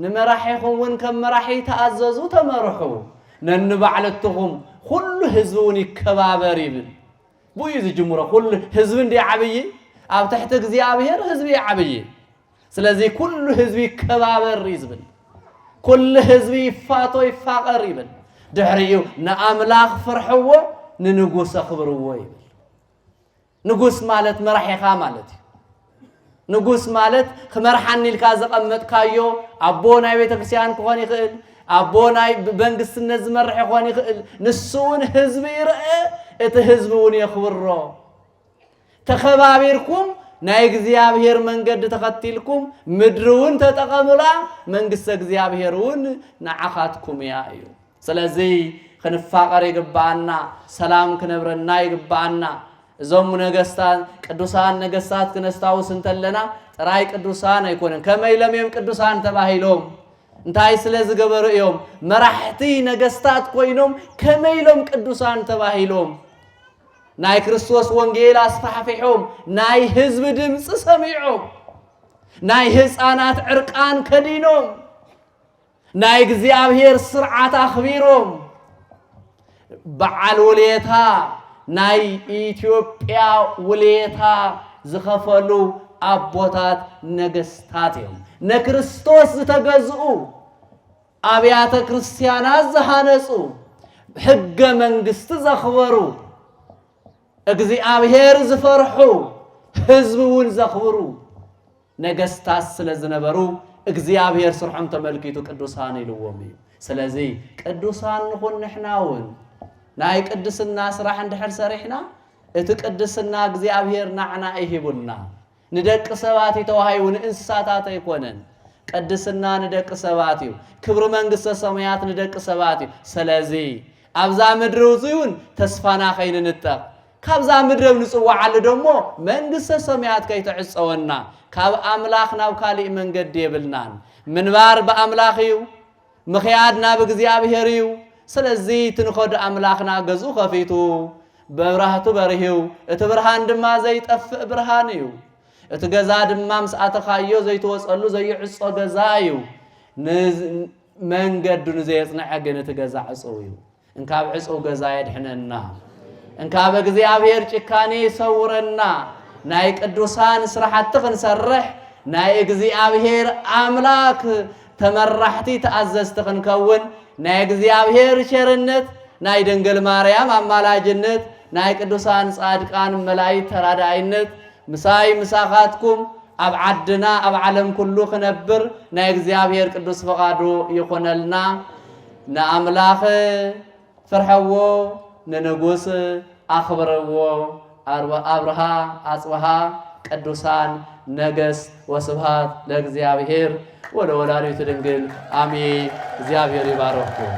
ንመራሒኹም ከም መራሒ ተኣዘዙ ተመርሑ ነንባዕለትኹም ኩሉ ህዝቡን ይከባበር ይብል ብዩ ዝጅምሮ ኩሉ ህዝብ እንዲ ዓብይ ኣብ ትሕቲ እግዚአብሔር ህዝቢ ዓብይ ስለዚህ ኩሉ ህዝቢ ይከባበር ይዝብል ኩሉ ህዝቢ ይፋቶ ይፋቀር ይብል ድሕሪኡ ንኣምላኽ ፍርሕዎ ንንጉስ ኣኽብርዎ ይብል ንጉስ ማለት መራሒኻ ማለት እዩ ንጉስ ማለት ክመርሓኒ ኢልካ ዘቐመጥካዮ ኣቦ ናይ ቤተክርስቲያን ክኾን ይኽእል ኣቦ ናይ መንግስትነት ዝመርሕ ይኾን ይኽእል ንሱ እውን ህዝቢ ይርአ እቲ ህዝቢ እውን የኽብሮ ተኸባቢርኩም ናይ እግዚአብሔር መንገድ ተኸቲልኩም ምድሩን ተጠቀሙላ መንግስተ እግዚአብሔርን ንዓኻትኩም ያ እዩ ስለዚህ ክንፋቀር ይግባአና ሰላም ክነብረና ይግባአና እዞም ነገስታት ቅዱሳን ነገስታት ክነስታውስ እንተለና ጥራይ ቅዱሳን አይኮነን ከመይለምም ቅዱሳን ተባሂሎም እንታይ ስለዝገበሩ እዮም መራሕቲ ነገስታት ኮይኖም ከመይሎም ቅዱሳን ተባሂሎም ናይ ክርስቶስ ወንጌል አስፋሕፊሖም ናይ ህዝብ ድምጽ ሰሚዖም ናይ ህፃናት ዕርቃን ከዲኖም ናይ እግዚአብሔር ስርዓት አኽቢሮም በዓል ውሌታ ናይ ኢትዮጵያ ውሌታ ዝኸፈሉ አቦታት ነገስታት እዮም ነክርስቶስ ዝተገዝኡ አብያተ ክርስቲያናት ዝሃነጹ ሕገ መንግስት ዘኽበሩ እግዚአብሔር ዝፈርሑ ህዝቡን ዘኽብሩ ነገስታት ስለዝነበሩ እግዚአብሔር ስርሖም ተመልኪቱ ቅዱሳን ኢልዎም እዩ ስለዚህ ቅዱሳን ንኹን ንሕናውን ናይ ቅድስና ስራሕ እንድሕር ሰሪሕና እቲ ቅድስና እግዚአብሔር ናዕና ይሂቡና ንደቂ ሰባት ተዋሂቡ ንእንስሳታት አይኮነን ቅድስና ንደቂ ሰባት እዩ ክብሪ መንግስተ ሰማያት ንደቂ ሰባት እዩ ስለዚህ አብዛ ምድር ውፅዩን ተስፋና ኸይንንጠቕ ካብዛ ምድር ንጽዋዓሉ ደሞ መንግስተ ሰማያት ከይተዕጸወና ካብ አምላኽ ናብ ካልእ መንገድ የብልናን ምንባር በአምላኽ እዩ ምኽያድ ናብ እግዚአብሔር እዩ ስለዚህ ትንኸድ አምላኽና ገዙ ኸፊቱ በብራህቱ በርሂው እቲ ብርሃን ድማ ዘይጠፍእ ብርሃን እዩ እቲ ገዛ ድማ ምስኣተኻዮ ዘይተወጸሉ ዘይዕጾ ገዛ እዩ መንገዱን ዘይጽንዐ ግን እቲ ገዛ ዕጹው እዩ እንካብ ዕጹው ገዛ የድሕነና እንካብ እግዚአብሔር ጭካኔ ይሰውረና ናይ ቅዱሳን ስራሕቲ ክንሰርሕ ናይ እግዚአብሔር አምላክ ተመራሕቲ ተአዘዝቲ ክንከውን ናይ እግዚአብሔር ቸርነት ናይ ድንግል ማርያም አማላጅነት ናይ ቅዱሳን ጻድቃን መላእክት ተራዳኢነት ምሳይ ምሳኻትኩም ኣብ ዓድና ኣብ ዓለም ኩሉ ክነብር ናይ እግዚአብሔር ቅዱስ ፈቃዱ ይኾነልና ንአምላኽ ፍርሐዎ ንንጉስ አኽብረዎ አብርሃ አጽብሃ ቅዱሳን ነገስት ወስብሃት ለእግዚአብሔር ወለወላዲቱ ድንግል አሜን እግዚአብሔር ይባርክኩም